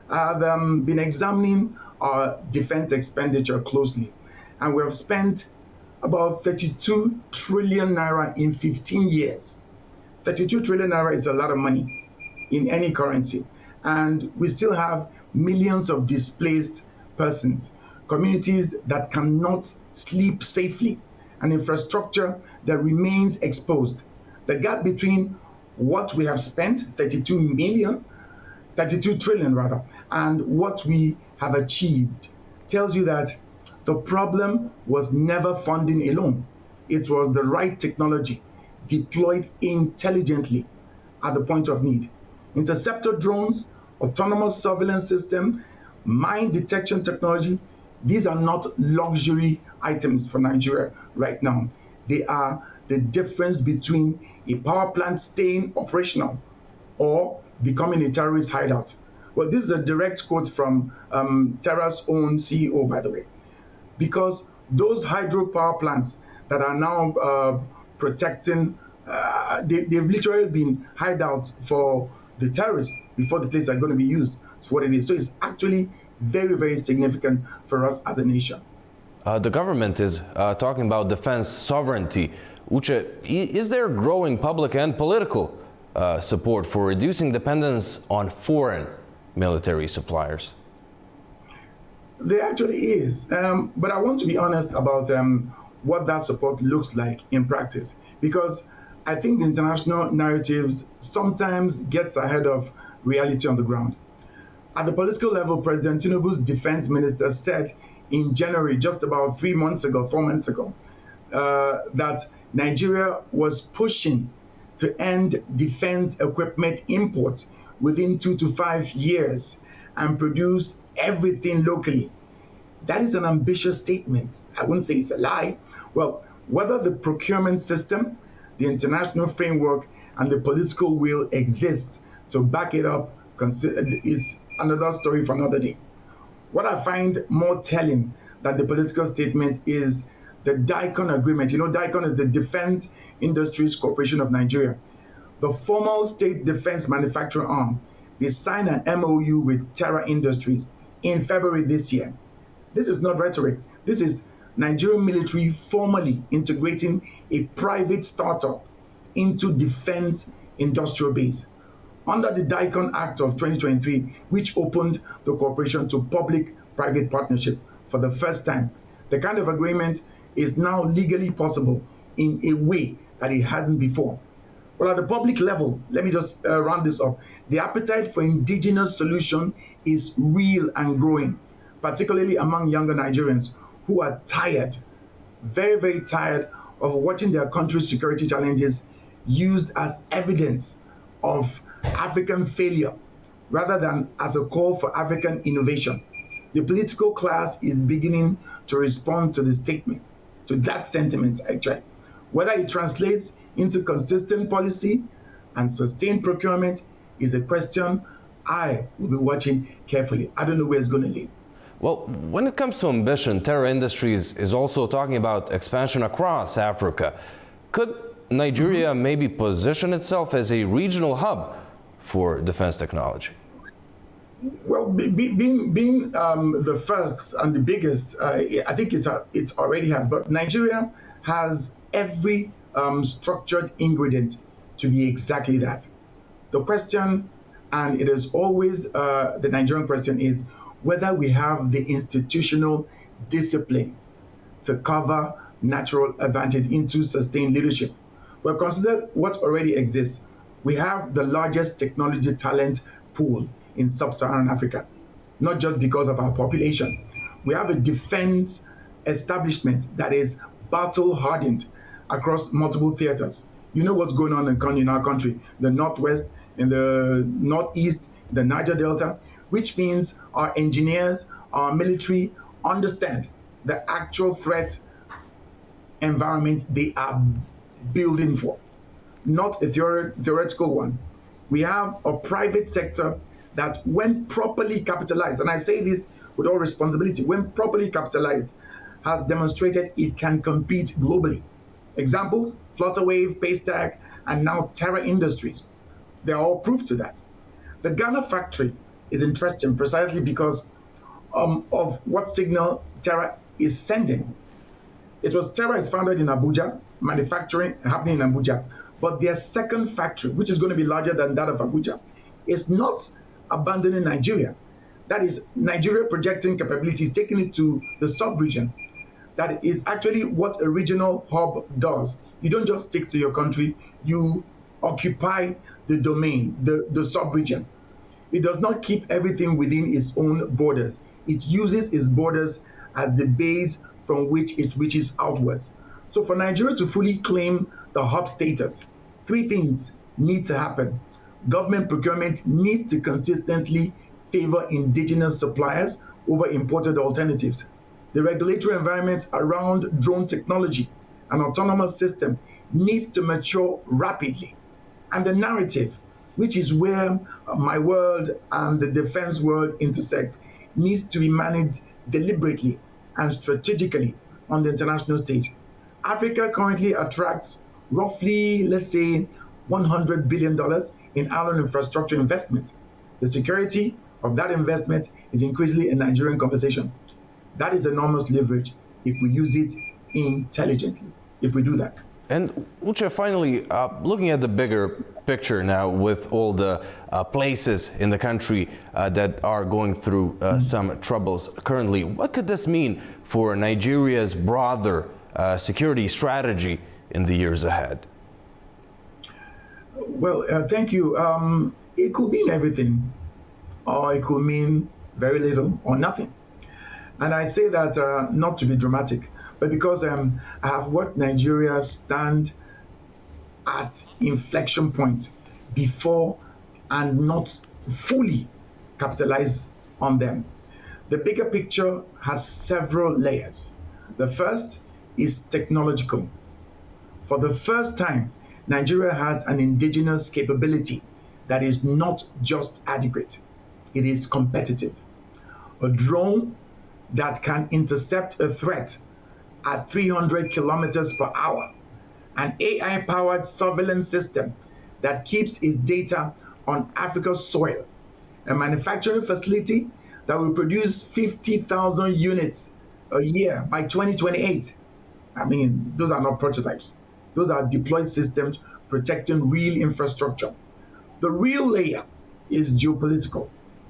have been examining our defense expenditure closely, and we have spent about 32 trillion naira in 15 years. 32 trillion naira is a lot of money in any currency, and we still have millions of displaced persons, communities that cannot sleep safely, and infrastructure that remains exposed. The gap between what we have spent, 32 trillion rather, and what we have achieved tells you that the problem was never funding alone. It was the right technology deployed intelligently at the point of need. Interceptor drones, autonomous surveillance system, mine detection technology, these are not luxury items for Nigeria right now. They are the difference between a power plant staying operational or becoming a terrorist hideout. Well, this is a direct quote from Terra's own CEO, by the way, because those hydropower plants that are now protecting, they've literally been hideouts for the terrorists before the places are going to be used. It's what it is. So it's actually very, very significant for us as a nation. The government is talking about defense sovereignty. Uche, is there growing public and political support for reducing dependence on foreign military suppliers? There actually is, but I want to be honest about what that support looks like in practice, because I think the international narratives sometimes gets ahead of reality on the ground. At the political level, President Tinubu's defense minister said in January, just about 4 months ago, that Nigeria was pushing to end defense equipment imports within 2 to 5 years and produce everything locally. That is an ambitious statement. I wouldn't say it's a lie. Well, whether the procurement system, the international framework, and the political will exists to back it up is another story for another day. What I find more telling than the political statement is the DICON agreement. You know, DICON is the Defense Industries Corporation of Nigeria. The formal state defense manufacturer arm, they signed an MOU with Terra Industries in February this year. This is not rhetoric. This is Nigerian military formally integrating a private startup into defense industrial base under the DICON Act of 2023, which opened the corporation to public-private partnership for the first time. The kind of agreement is now legally possible in a way that it hasn't before. Well, at the public level, let me just round this up. The appetite for indigenous solution is real and growing, particularly among younger Nigerians who are tired, very, very tired of watching their country's security challenges used as evidence of African failure rather than as a call for African innovation. The political class is beginning to respond to the statement, to that sentiment actually. Whether it translates into consistent policy and sustained procurement is a question I will be watching carefully. I don't know where it's going to lead. Well, when it comes to ambition, Terra Industries is also talking about expansion across Africa. Could Nigeria maybe position itself as a regional hub for defense technology? Well, being the first and the biggest, I think it already has. But Nigeria has every structured ingredient to be exactly that. The question, and it is always the Nigerian question, is whether we have the institutional discipline to cover natural advantage into sustained leadership. Well, consider what already exists. We have the largest technology talent pool in sub-Saharan Africa, not just because of our population. We have a defense establishment that is battle-hardened across multiple theaters. You know what's going on in our country, the Northwest, in the Northeast, the Niger Delta, which means our engineers, our military understand the actual threat environment they are building for, not a theoretical one. We have a private sector that, when properly capitalized, and I say this with all responsibility, when properly capitalized, has demonstrated it can compete globally. Examples, Flutterwave, Paystack, and now Terra Industries. They are all proof to that. The Ghana factory is interesting precisely because of what signal Terra is sending. Terra is founded in Abuja, manufacturing happening in Abuja, but their second factory, which is going to be larger than that of Abuja, is not abandoning Nigeria. That is Nigeria projecting capabilities, taking it to the sub-region. That is actually what a regional hub does. You don't just stick to your country, you occupy the domain, the sub-region. It does not keep everything within its own borders. It uses its borders as the base from which it reaches outwards. So for Nigeria to fully claim the hub status, three things need to happen. Government procurement needs to consistently favor indigenous suppliers over imported alternatives. The regulatory environment around drone technology and autonomous system needs to mature rapidly. And the narrative, which is where my world and the defense world intersect, needs to be managed deliberately and strategically on the international stage. Africa currently attracts roughly, let's say, $100 billion in annual infrastructure investment. The security of that investment is increasingly a Nigerian conversation. That is enormous leverage if we use it intelligently, if we do that. And Uche, finally, looking at the bigger picture now with all the places in the country that are going through some troubles currently, what could this mean for Nigeria's broader security strategy in the years ahead? Well, thank you. It could mean everything, or it could mean very little or nothing. And I say that not to be dramatic, but because I have watched Nigeria stand at inflection point before and not fully capitalize on them. The bigger picture has several layers. The first is technological. For the first time, Nigeria has an indigenous capability that is not just adequate, it is competitive. A drone that can intercept a threat at 300 kilometers per hour, an AI-powered surveillance system that keeps its data on Africa's soil, a manufacturing facility that will produce 50,000 units a year by 2028. I mean, those are not prototypes. Those are deployed systems protecting real infrastructure. The real layer is geopolitical.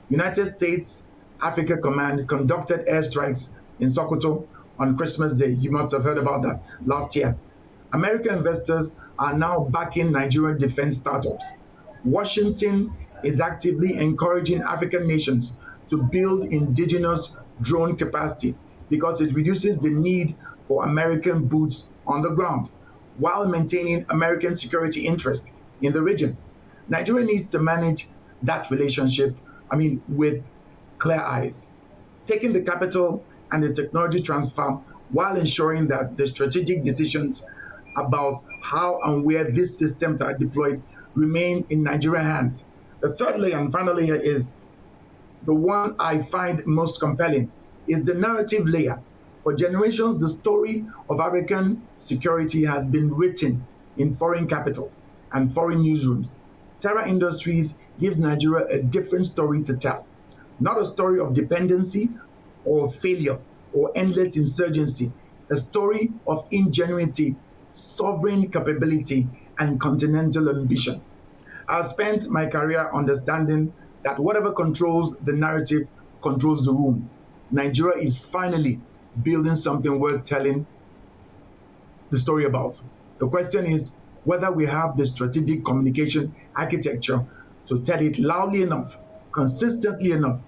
United States Africa Command conducted airstrikes in Sokoto on Christmas Day. You must have heard about that last year. American investors are now backing Nigerian defense startups. Washington is actively encouraging African nations to build indigenous drone capacity because it reduces the need for American boots on the ground while maintaining American security interest in the region. Nigeria needs to manage that relationship, with clear eyes, taking the capital and the technology transfer while ensuring that the strategic decisions about how and where these systems are deployed remain in Nigerian hands. The third layer and final layer is the one I find most compelling, is the narrative layer. For generations, the story of African security has been written in foreign capitals and foreign newsrooms. Terra Industries gives Nigeria a different story to tell. Not a story of dependency or failure or endless insurgency, a story of ingenuity, sovereign capability, and continental ambition. I've spent my career understanding that whatever controls the narrative controls the room. Nigeria is finally building something worth telling the story about. The question is whether we have the strategic communication architecture to tell it loudly enough, consistently enough,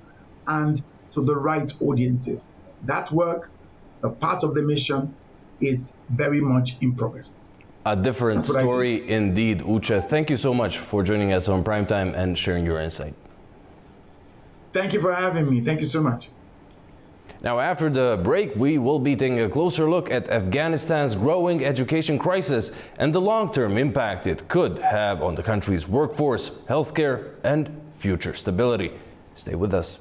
and to the right audiences. That work, a part of the mission, is very much in progress. A different story indeed, Uche. Thank you so much for joining us on Primetime and sharing your insight. Thank you for having me. Thank you so much. Now, after the break, we will be taking a closer look at Afghanistan's growing education crisis and the long-term impact it could have on the country's workforce, healthcare, and future stability. Stay with us.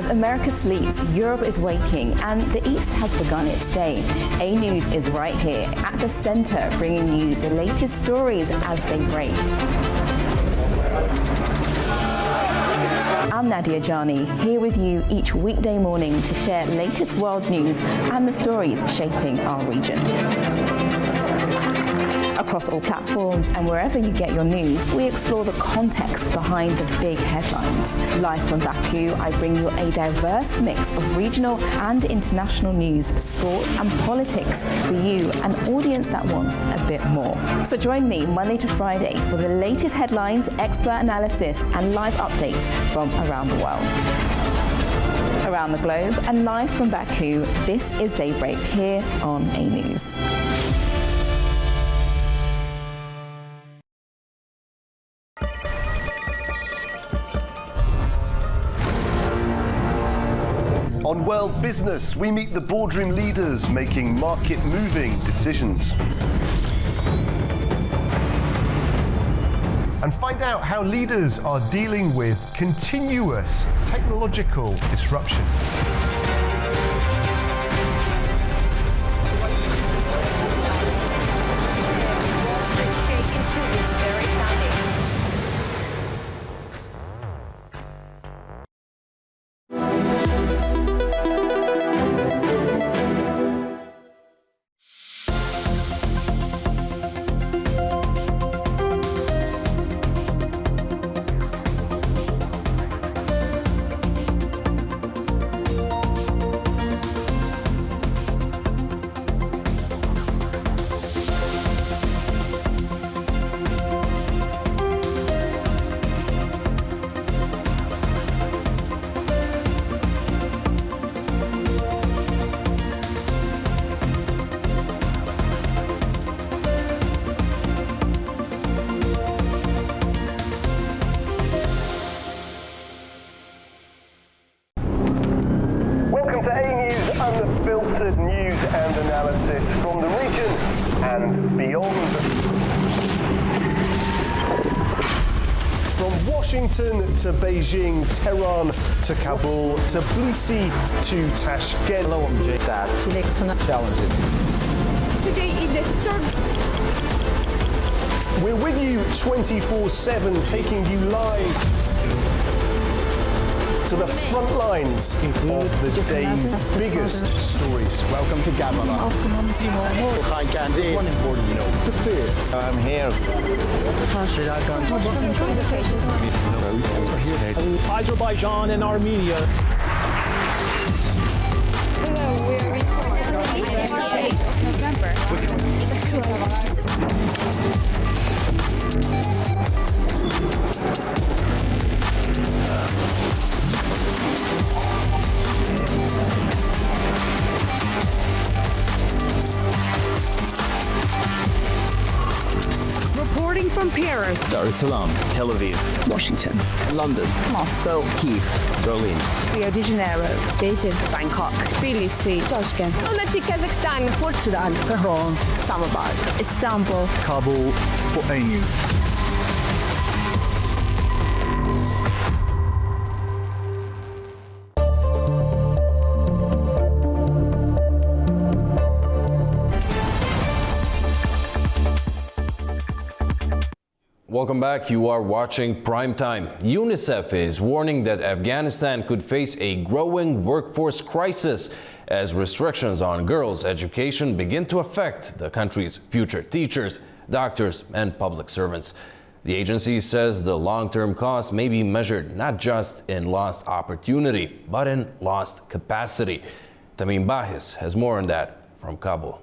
As America sleeps, Europe is waking, and the East has begun its day. AnewZ is right here at the center, bringing you the latest stories as they break. I'm Nadia Jani, here with you each weekday morning to share latest world news and the stories shaping our region. Across all platforms and wherever you get your news, we explore the context behind the big headlines. Live from Baku, I bring you a diverse mix of regional and international news, sport and politics for you, an audience that wants a bit more. So join me Monday to Friday for the latest headlines, expert analysis and live updates from around the world. Around the globe and live from Baku, this is Daybreak here on AnewZ. On World Business, we meet the boardroom leaders making market-moving decisions. And find out how leaders are dealing with continuous technological disruption. Unfiltered news and analysis from the region and beyond. From Washington to Beijing, Tehran to Kabul, to Tbilisi to Tashkent. Hello, I'm Jay. Challenges. Today is the third. We're with you 24/7, taking you live to the front lines of the day's biggest stories. Welcome to Gabala. One important note to fears. I'm here. Azerbaijan and Armenia. Hello, we're recording the shade of November. Reporting from Paris, Dar es Salaam, Tel Aviv, Washington, London, Moscow, Kyiv, Berlin, Rio de Janeiro, Beijing, Bangkok, Tbilisi, Tashkent, Almaty, Kazakhstan, Port Sudan, Tehran, Islamabad, Istanbul, Kabul, for AnewZ. Welcome back. You are watching Primetime. UNICEF is warning that Afghanistan could face a growing workforce crisis as restrictions on girls' education begin to affect the country's future teachers, doctors, and public servants. The agency says the long-term cost may be measured not just in lost opportunity, but in lost capacity. Tamim Bahis has more on that from Kabul.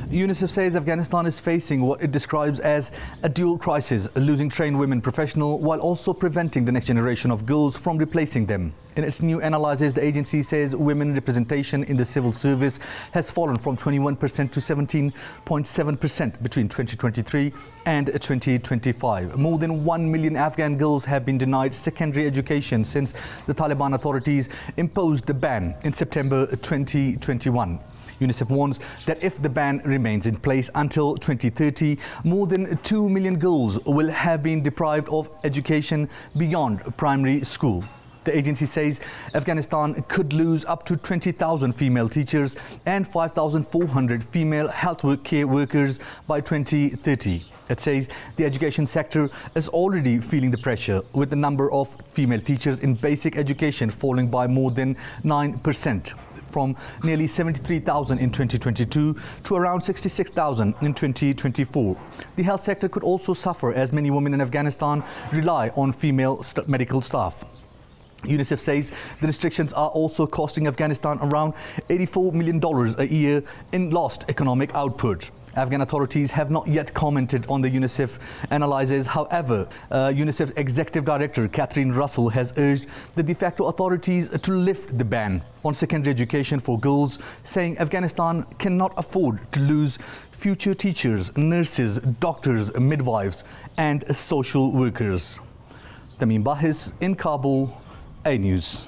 UNICEF says Afghanistan is facing what it describes as a dual crisis, losing trained women professional while also preventing the next generation of girls from replacing them. In its new analysis, the agency says women representation in the civil service has fallen from 21% to 17.7% between 2023 and 2025. More than 1 million Afghan girls have been denied secondary education since the Taliban authorities imposed the ban in September 2021. UNICEF warns that if the ban remains in place until 2030, more than 2 million girls will have been deprived of education beyond primary school. The agency says Afghanistan could lose up to 20,000 female teachers and 5,400 female health care workers by 2030. It says the education sector is already feeling the pressure, with the number of female teachers in basic education falling by more than 9%, from nearly 73,000 in 2022 to around 66,000 in 2024. The health sector could also suffer as many women in Afghanistan rely on female medical staff. UNICEF says the restrictions are also costing Afghanistan around $84 million a year in lost economic output. Afghan authorities have not yet commented on the UNICEF analyses. However, UNICEF Executive Director Catherine Russell has urged the de facto authorities to lift the ban on secondary education for girls, saying Afghanistan cannot afford to lose future teachers, nurses, doctors, midwives and social workers. Tamim Bahis in Kabul, AnewZ.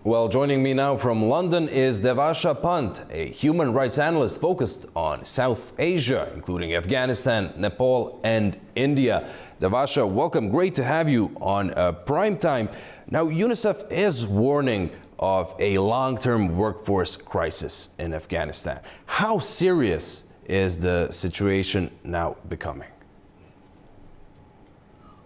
Well, joining me now from London is Devasha Pant, a human rights analyst focused on South Asia, including Afghanistan, Nepal and India. Devasha, welcome. Great to have you on Primetime. Now, UNICEF is warning of a long-term workforce crisis in Afghanistan. How serious is the situation now becoming?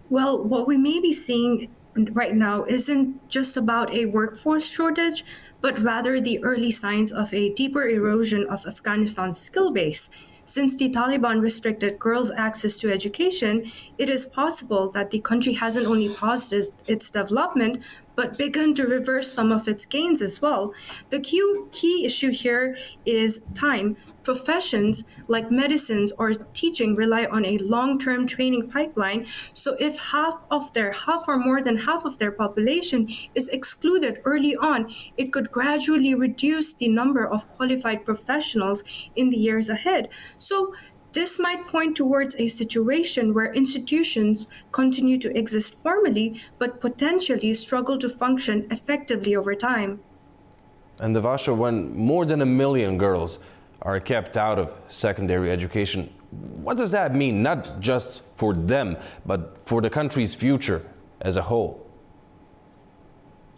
Well, what we may be seeing right now isn't just about a workforce shortage, but rather the early signs of a deeper erosion of Afghanistan's skill base. Since the Taliban restricted girls' access to education, it is possible that the country hasn't only paused its development, but begun to reverse some of its gains as well. The key issue here is time. Professions like medicines or teaching rely on a long-term training pipeline. So if half or more than half of their population is excluded early on, it could gradually reduce the number of qualified professionals in the years ahead. So this might point towards a situation where institutions continue to exist formally, but potentially struggle to function effectively over time. And Devasha, when more than 1 million girls are kept out of secondary education, what does that mean, not just for them, but for the country's future as a whole?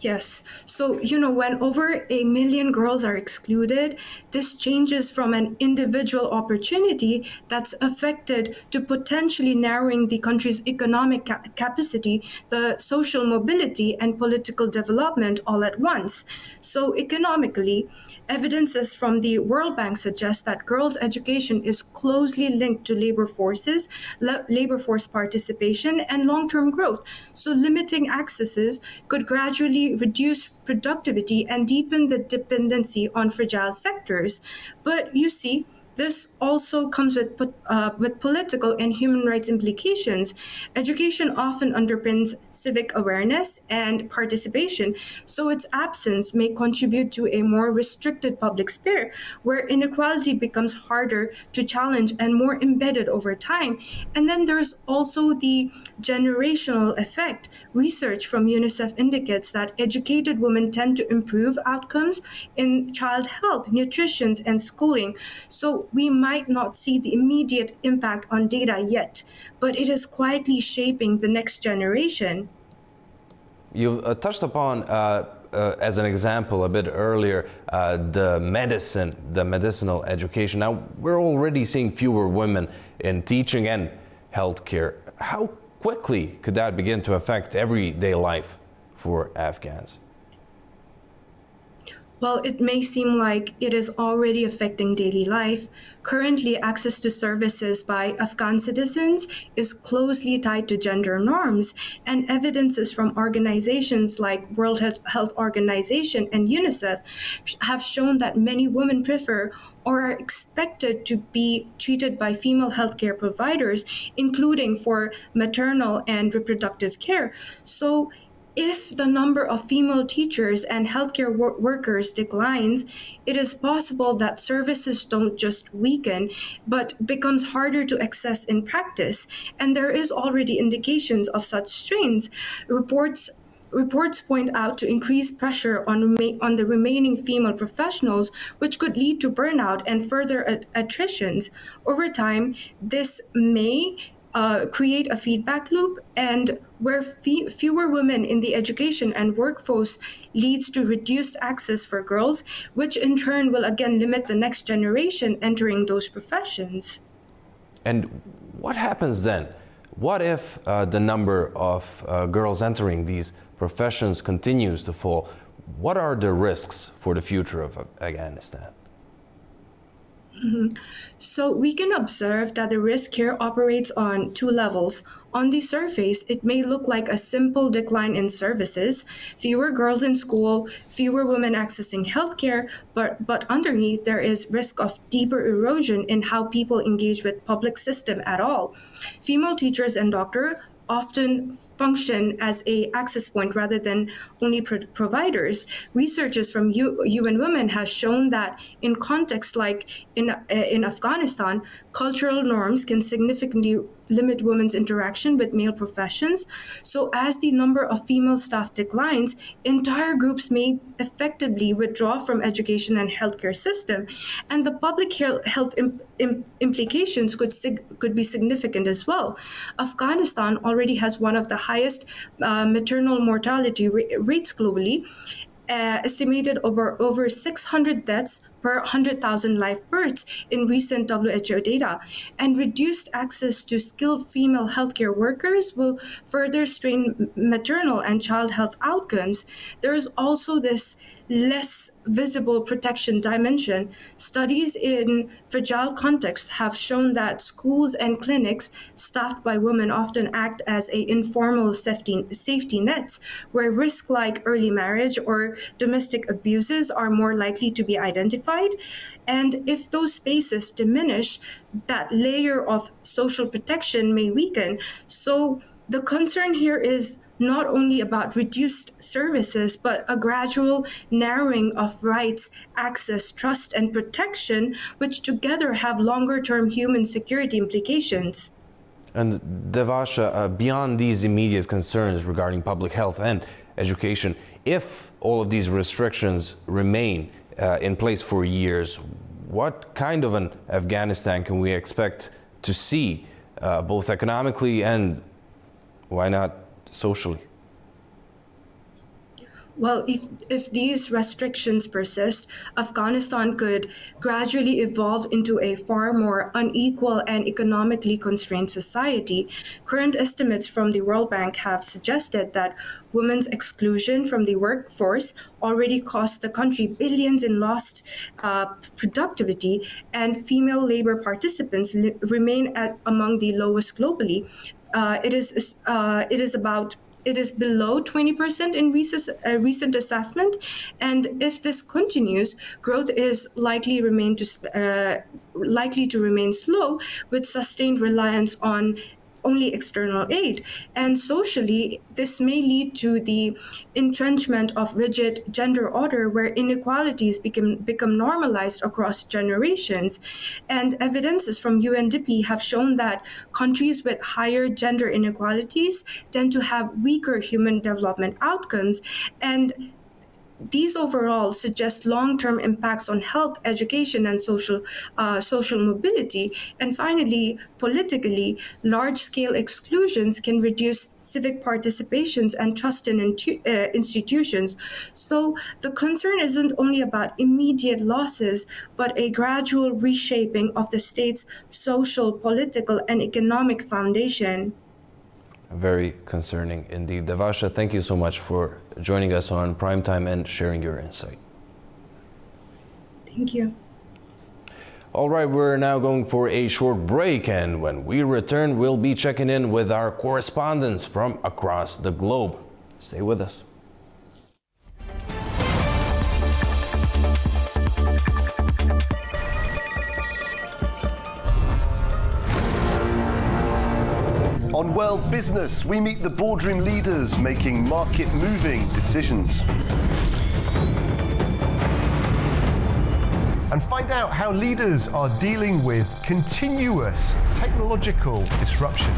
Yes. So, when over 1 million girls are excluded, this changes from an individual opportunity that's affected to potentially narrowing the country's economic capacity, the social mobility, and political development all at once. So, economically, evidences from the World Bank suggest that girls' education is closely linked to labor force participation, and long-term growth. So, limiting accesses could gradually reduce productivity and deepen the dependency on fragile sectors. But you see, this also comes with political and human rights implications. Education often underpins civic awareness and participation, so its absence may contribute to a more restricted public sphere, where inequality becomes harder to challenge and more embedded over time. And then there's also the generational effect. Research from UNICEF indicates that educated women tend to improve outcomes in child health, nutrition, and schooling. So we might not see the immediate impact on data yet, but it is quietly shaping the next generation. You touched upon, as an example a bit earlier, the medicinal education. Now, we're already seeing fewer women in teaching and healthcare. How quickly could that begin to affect everyday life for Afghans? Well, it may seem like it is already affecting daily life. Currently, access to services by Afghan citizens is closely tied to gender norms, and evidences from organizations like World Health Organization and UNICEF have shown that many women prefer or are expected to be treated by female healthcare providers, including for maternal and reproductive care. So, if the number of female teachers and healthcare workers declines, it is possible that services don't just weaken, but becomes harder to access in practice. And there is already indications of such strains. Reports point out to increased pressure on the remaining female professionals, which could lead to burnout and further attritions. Over time, this may create a feedback loop, and where fewer women in the education and workforce leads to reduced access for girls, which in turn will again limit the next generation entering those professions. And what happens then? What if the number of girls entering these professions continues to fall? What are the risks for the future of Afghanistan? So we can observe that the risk here operates on two levels. On the surface, it may look like a simple decline in services, fewer girls in school, fewer women accessing healthcare, but underneath there is risk of deeper erosion in how people engage with public system at all. Female teachers and doctors often function as a access point rather than only providers. Researchers from UN Women has shown that in contexts like in Afghanistan, cultural norms can significantly limit women's interaction with male professions. So as the number of female staff declines, entire groups may effectively withdraw from education and healthcare system. And the public health implications could be significant as well. Afghanistan already has one of the highest maternal mortality rates globally, estimated over 600 deaths per 100,000 live births in recent WHO data. And reduced access to skilled female healthcare workers will further strain maternal and child health outcomes. There is also this less visible protection dimension. Studies in fragile contexts have shown that schools and clinics staffed by women often act as an informal safety nets, where risks like early marriage or domestic abuses are more likely to be identified. And if those spaces diminish, that layer of social protection may weaken. So the concern here is not only about reduced services, but a gradual narrowing of rights, access, trust, and protection, which together have longer-term human security implications. And Devasha, beyond these immediate concerns regarding public health and education, if all of these restrictions remain in place for years, what kind of an Afghanistan can we expect to see, both economically and, why not, socially? Well, if these restrictions persist, Afghanistan could gradually evolve into a far more unequal and economically constrained society. Current estimates from the World Bank have suggested that women's exclusion from the workforce already cost the country billions in lost productivity, and female labor participants remain among the lowest globally. It is below 20% in recent assessment, and if this continues, growth is likely to remain slow, with sustained reliance on only external aid. And socially, this may lead to the entrenchment of rigid gender order, where inequalities become normalized across generations. And evidences from UNDP have shown that countries with higher gender inequalities tend to have weaker human development outcomes, and these overall suggest long-term impacts on health, education, and social mobility. And finally, politically, large-scale exclusions can reduce civic participations and trust in institutions. So the concern isn't only about immediate losses, but a gradual reshaping of the state's social, political, and economic foundation. Very concerning indeed. Devasha, thank you so much for joining us on Primetime and sharing your insight. Thank you. All right, we're now going for a short break, and when we return, we'll be checking in with our correspondents from across the globe. Stay with us. On World Business, we meet the boardroom leaders making market-moving decisions. And find out how leaders are dealing with continuous technological disruption.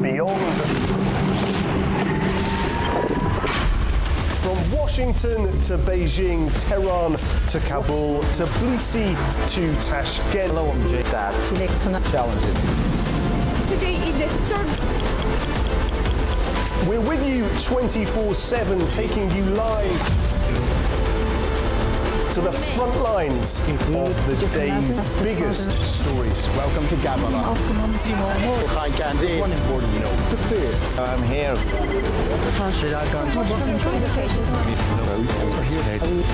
From Washington to Beijing, Tehran to Kabul, to Tbilisi to Tashkent. Hello, I'm Jay. Challenges. Today is the third. We're with you 24/7, taking you live to the front lines of the day's biggest stories. Welcome to Gabon. One important note. To fears. I'm here.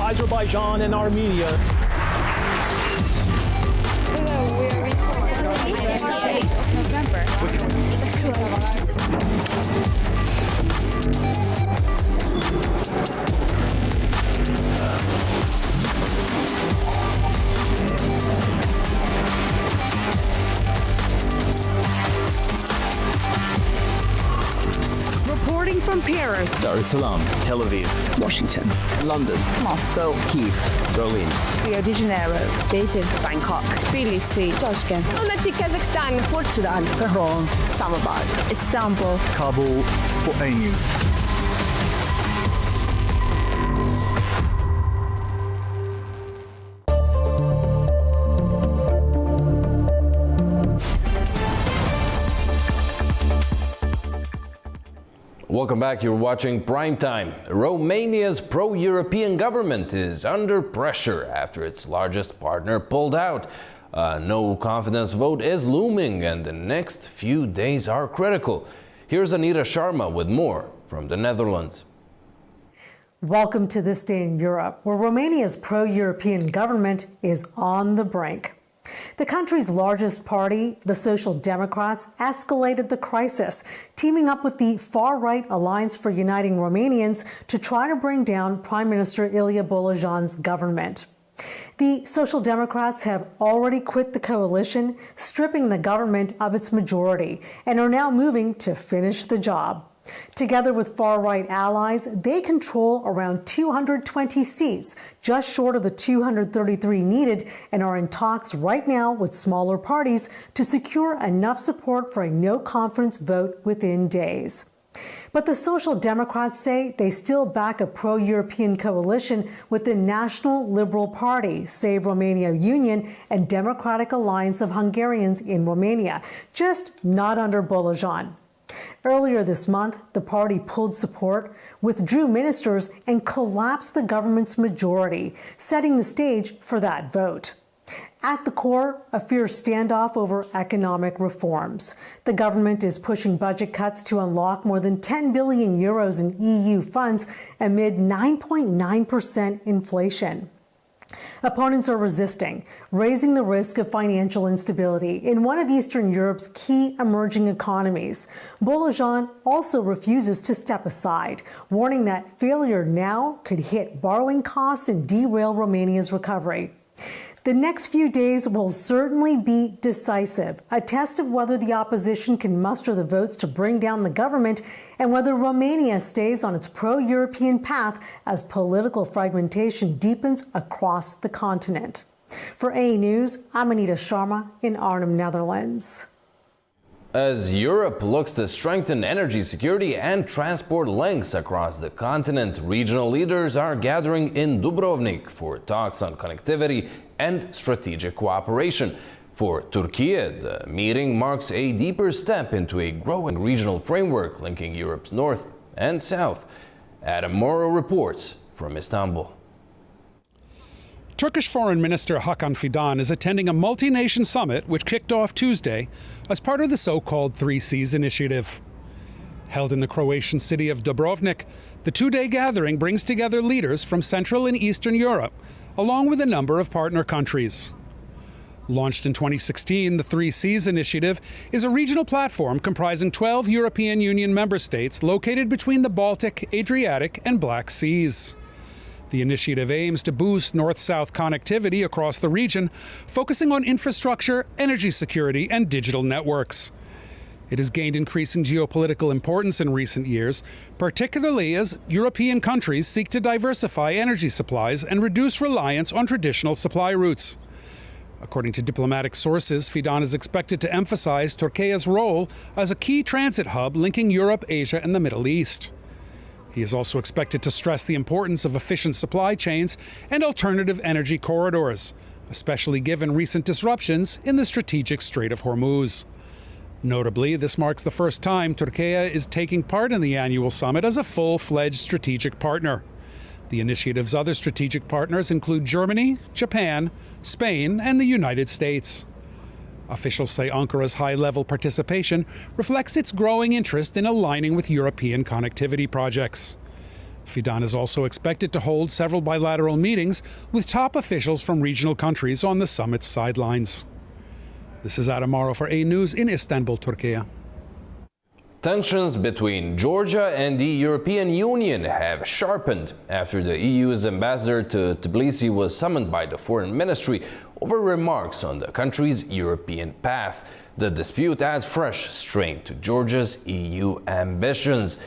Azerbaijan and Armenia. Hello, we are reporting on the 8th of November. Reporting from Paris, Dar es Salaam, Tel Aviv, Washington, London, Moscow, Kyiv, Berlin, Rio de Janeiro, Beijing, Bangkok, Tbilisi, Tashkent, Almaty, Kazakhstan, Port Sudan, Tehran, Islamabad, Istanbul, Kabul for AnewZ. Welcome back, you're watching Primetime. Romania's pro-European government is under pressure after its largest partner pulled out. A no-confidence vote is looming and the next few days are critical. Here's Anita Sharma with more from the Netherlands. Welcome to This Day in Europe, where Romania's pro-European government is on the brink. The country's largest party, the Social Democrats, escalated the crisis, teaming up with the far-right Alliance for Uniting Romanians to try to bring down Prime Minister Ilie Bolojan's government. The Social Democrats have already quit the coalition, stripping the government of its majority, and are now moving to finish the job. Together with far-right allies, they control around 220 seats, just short of the 233 needed, and are in talks right now with smaller parties to secure enough support for a no-confidence vote within days. But the Social Democrats say they still back a pro-European coalition with the National Liberal Party, Save Romania Union, and Democratic Alliance of Hungarians in Romania, just not under Bolojan. Earlier this month, the party pulled support, withdrew ministers, and collapsed the government's majority, setting the stage for that vote. At the core, a fierce standoff over economic reforms. The government is pushing budget cuts to unlock more than 10 billion euros in EU funds amid 9.9% inflation. Opponents are resisting, raising the risk of financial instability in one of Eastern Europe's key emerging economies. Bolojan also refuses to step aside, warning that failure now could hit borrowing costs and derail Romania's recovery. The next few days will certainly be decisive, a test of whether the opposition can muster the votes to bring down the government and whether Romania stays on its pro-European path as political fragmentation deepens across the continent. For AnewZ, I'm Anita Sharma in Arnhem, Netherlands. As Europe looks to strengthen energy security and transport links across the continent, regional leaders are gathering in Dubrovnik for talks on connectivity and strategic cooperation. For Turkey, the meeting marks a deeper step into a growing regional framework linking Europe's north and south. Adam Morrow reports from Istanbul. Turkish Foreign Minister Hakan Fidan is attending a multi-nation summit which kicked off Tuesday as part of the so-called 3 Seas initiative. Held in the Croatian city of Dubrovnik, the two-day gathering brings together leaders from Central and Eastern Europe, along with a number of partner countries. Launched in 2016, the 3 Seas initiative is a regional platform comprising 12 European Union member states located between the Baltic, Adriatic, and Black Seas. The initiative aims to boost north-south connectivity across the region, focusing on infrastructure, energy security, and digital networks. It has gained increasing geopolitical importance in recent years, particularly as European countries seek to diversify energy supplies and reduce reliance on traditional supply routes. According to diplomatic sources, Fidan is expected to emphasize Turkey's role as a key transit hub linking Europe, Asia, and the Middle East. He is also expected to stress the importance of efficient supply chains and alternative energy corridors, especially given recent disruptions in the strategic Strait of Hormuz. Notably, this marks the first time Turkey is taking part in the annual summit as a full-fledged strategic partner. The initiative's other strategic partners include Germany, Japan, Spain, and the United States. Officials say Ankara's high-level participation reflects its growing interest in aligning with European connectivity projects. Fidan is also expected to hold several bilateral meetings with top officials from regional countries on the summit's sidelines. This is Adam Morrow for AnewZ in Istanbul, Turkey. Tensions between Georgia and the European Union have sharpened after the EU's ambassador to Tbilisi was summoned by the Foreign Ministry over remarks on the country's European path. The dispute adds fresh strain to Georgia's EU ambitions.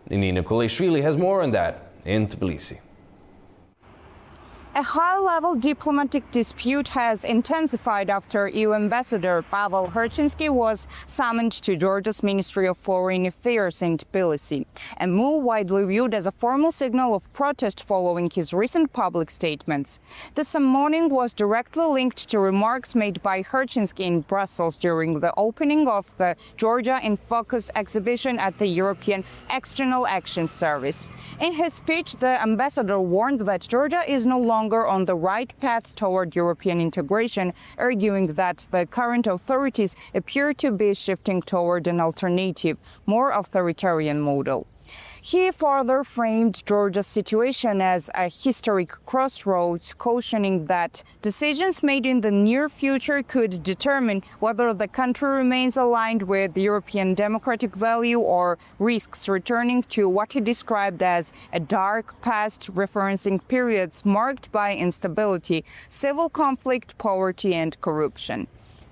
Nini Nikolashvili has more on that in Tbilisi. A high-level diplomatic dispute has intensified after EU Ambassador Pavel Herchinsky was summoned to Georgia's Ministry of Foreign Affairs in Tbilisi, a move widely viewed as a formal signal of protest following his recent public statements. The summoning was directly linked to remarks made by Herchinsky in Brussels during the opening of the Georgia in Focus exhibition at the European External Action Service. In his speech, the ambassador warned that Georgia is no longer on the right path toward European integration, arguing that the current authorities appear to be shifting toward an alternative, more authoritarian model. He further framed Georgia's situation as a historic crossroads, cautioning that decisions made in the near future could determine whether the country remains aligned with European democratic value or risks returning to what he described as a dark past, referencing periods marked by instability, civil conflict, poverty, and corruption.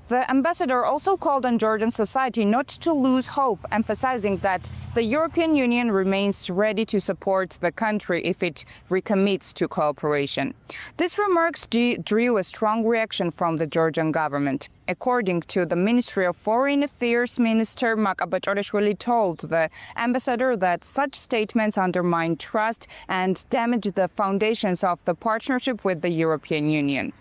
The ambassador also called on Georgian society not to lose hope, emphasizing that the European Union remains ready to support the country if it recommits to cooperation. These remarks drew a strong reaction from the Georgian government. According to the Ministry of Foreign Affairs Minister, Makabachorishvili told the ambassador that such statements undermine trust and damage the foundations of the partnership with the European Union.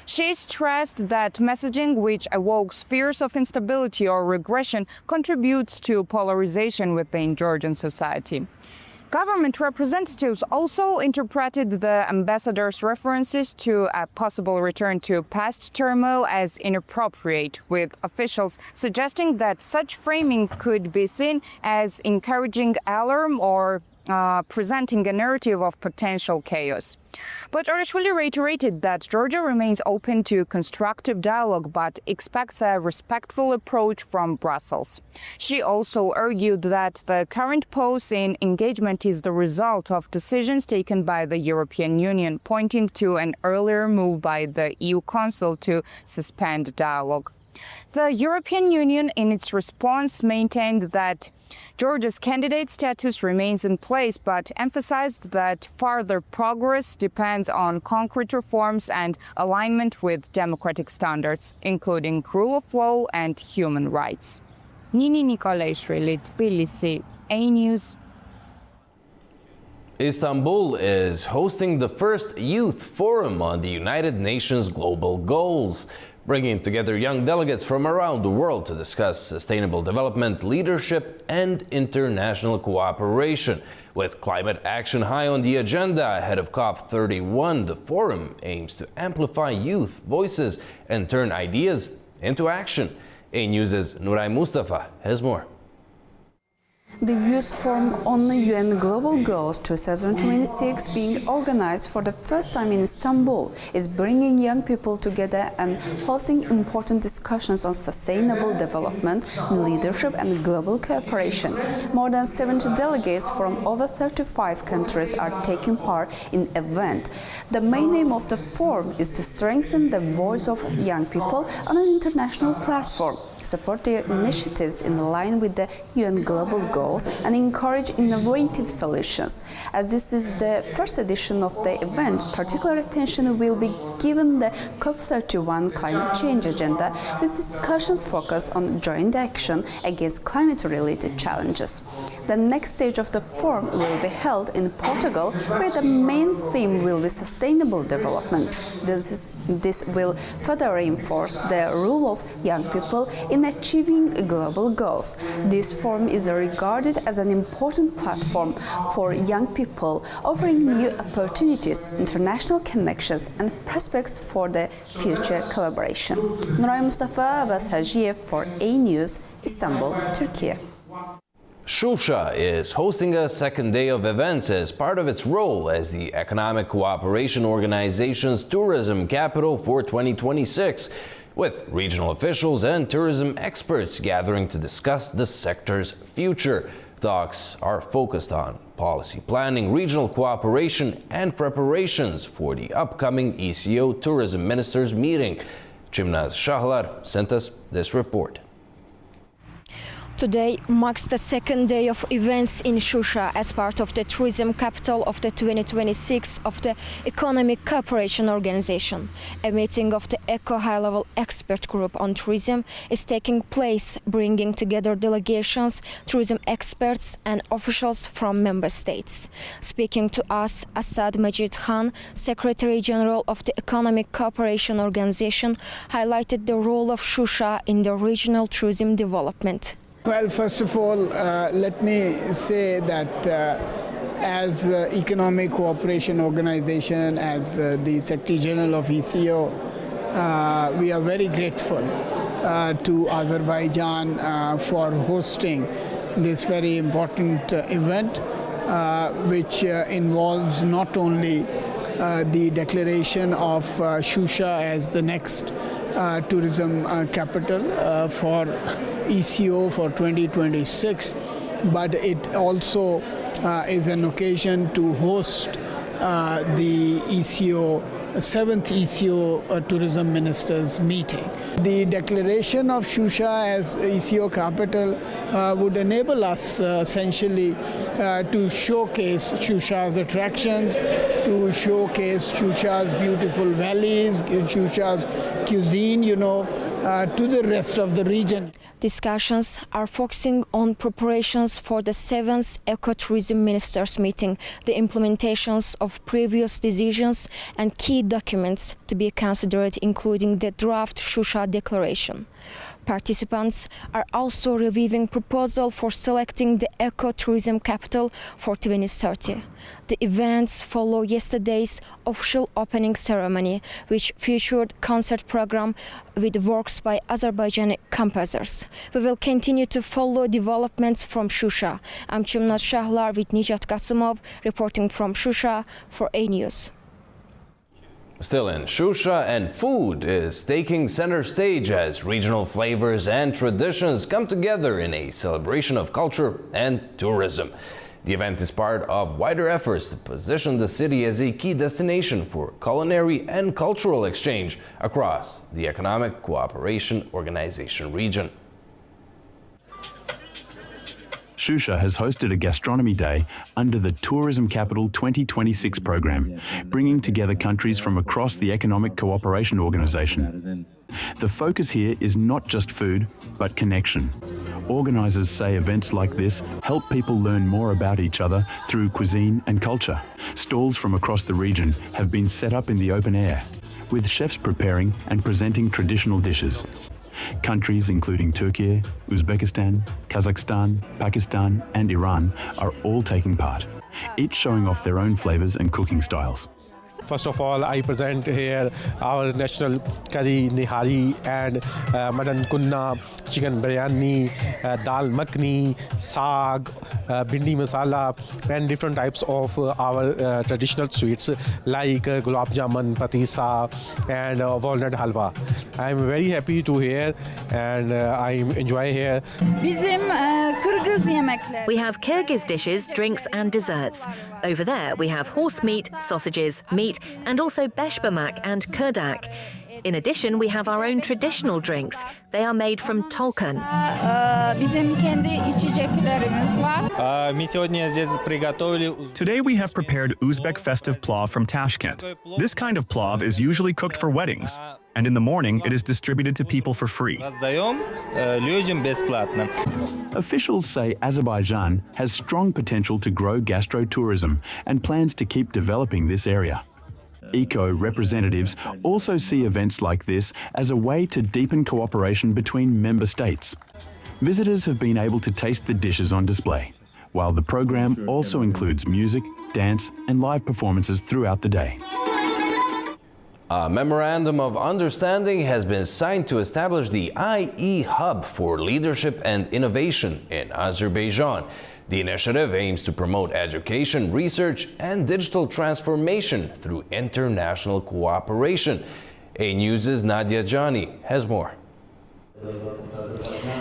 She stressed that messaging which evokes fears of instability or regression contributes to polarization within Georgian society. Government representatives also interpreted the ambassador's references to a possible return to past turmoil as inappropriate, with officials suggesting that such framing could be seen as encouraging alarm or presenting a narrative of potential chaos. But Orishvili reiterated that Georgia remains open to constructive dialogue but expects a respectful approach from Brussels. She also argued that the current pause in engagement is the result of decisions taken by the European Union, pointing to an earlier move by the EU Council to suspend dialogue. The European Union, in its response, maintained that Georgia's candidate status remains in place, but emphasized that further progress depends on concrete reforms and alignment with democratic standards, including rule of law and human rights. Nini Nikolashvili, Tbilisi, AnewZ. Istanbul is hosting the first youth forum on the United Nations Global Goals, bringing together young delegates from around the world to discuss sustainable development, leadership, and international cooperation. With climate action high on the agenda ahead of COP31, the forum aims to amplify youth voices and turn ideas into action. AnewZ's Nuray Mustafa has more. The Youth Forum on the UN Global Goals 2026, being organized for the first time in Istanbul, is bringing young people together and hosting important discussions on sustainable development, leadership and global cooperation. More than 70 delegates from over 35 countries are taking part in the event. The main aim of the forum is to strengthen the voice of young people on an international platform. support their initiatives in line with the UN global goals, and encourage innovative solutions. As this is the first edition of the event, particular attention will be given the COP31 climate change agenda, with discussions focused on joint action against climate-related challenges. The next stage of the forum will be held in Portugal, where the main theme will be sustainable development. This will further reinforce the role of young people in achieving global goals. This forum is regarded as an important platform for young people, offering new opportunities, international connections, and prospects for the future collaboration. Nuray Mustafa ve Sajiyev for AnewZ, Istanbul, Turkey. Shusha is hosting a second day of events as part of its role as the Economic Cooperation Organization's tourism capital for 2026, with regional officials and tourism experts gathering to discuss the sector's future. Talks are focused on policy planning, regional cooperation, and preparations for the upcoming ECO Tourism Ministers meeting. Chimnaz Shahlar sent us this report. Today marks the second day of events in Shusha as part of the tourism capital of the 2026 of the Economic Cooperation Organization. A meeting of the ECO high-level expert group on tourism is taking place, bringing together delegations, tourism experts and officials from member states. Speaking to us, Asad Majid Khan, Secretary General of the Economic Cooperation Organization, highlighted the role of Shusha in the regional tourism development. Well, first of all, let me say that as Economic Cooperation Organization, as the Secretary General of ECO, we are very grateful to Azerbaijan for hosting this very important event, which involves not only the declaration of Shusha as the next tourism capital for ECO for 2026, but it also is an occasion to host the ECO 7th ECO Tourism Ministers meeting. The declaration of Shusha as ECO capital would enable us essentially to showcase Shusha's attractions, to showcase Shusha's beautiful valleys, Shusha's cuisine, to the rest of the region. Discussions are focusing on preparations for the 7th Ecotourism Ministers meeting, the implementations of previous decisions and key documents to be considered, including the draft Shusha Declaration. Participants are also reviewing proposal for selecting the ecotourism capital for 2030. The events follow yesterday's official opening ceremony, which featured concert program with works by Azerbaijani composers. We will continue to follow developments from Shusha. I'm Chimnaz Shahlar with Nijat Kasimov, reporting from Shusha for AnewZ. Still in Shusha, and food is taking center stage as regional flavors and traditions come together in a celebration of culture and tourism. The event is part of wider efforts to position the city as a key destination for culinary and cultural exchange across the Economic Cooperation Organization region. Shusha has hosted a gastronomy day under the Tourism Capital 2026 program, bringing together countries from across the Economic Cooperation Organization. The focus here is not just food, but connection. Organisers say events like this help people learn more about each other through cuisine and culture. Stalls from across the region have been set up in the open air, with chefs preparing and presenting traditional dishes. Countries including Turkey, Uzbekistan, Kazakhstan, Pakistan and Iran are all taking part, each showing off their own flavors and cooking styles. First of all, I present here our national curry, nihari, and mutton kunna, chicken biryani, dal makhni, saag, bhindi masala, and different types of our traditional sweets like gulab jamun, patisa, and walnut halwa. I am very happy to hear, and I enjoy here. We have Kyrgyz dishes, drinks, and desserts. Over there, we have horse meat, sausages, meat, and also beshbamak and kurdak. In addition, we have our own traditional drinks. They are made from tolkan. Today we have prepared Uzbek festive plov from Tashkent. This kind of plov is usually cooked for weddings, and in the morning it is distributed to people for free. Officials say Azerbaijan has strong potential to grow gastro-tourism and plans to keep developing this area. Eco representatives also see events like this as a way to deepen cooperation between member states. Visitors have been able to taste the dishes on display, while the program also includes music, dance and live performances throughout the day. A memorandum of understanding has been signed to establish the IE Hub for Leadership and Innovation in Azerbaijan. The initiative aims to promote education, research, and digital transformation through international cooperation. AnewZ's Nadia Jani has more.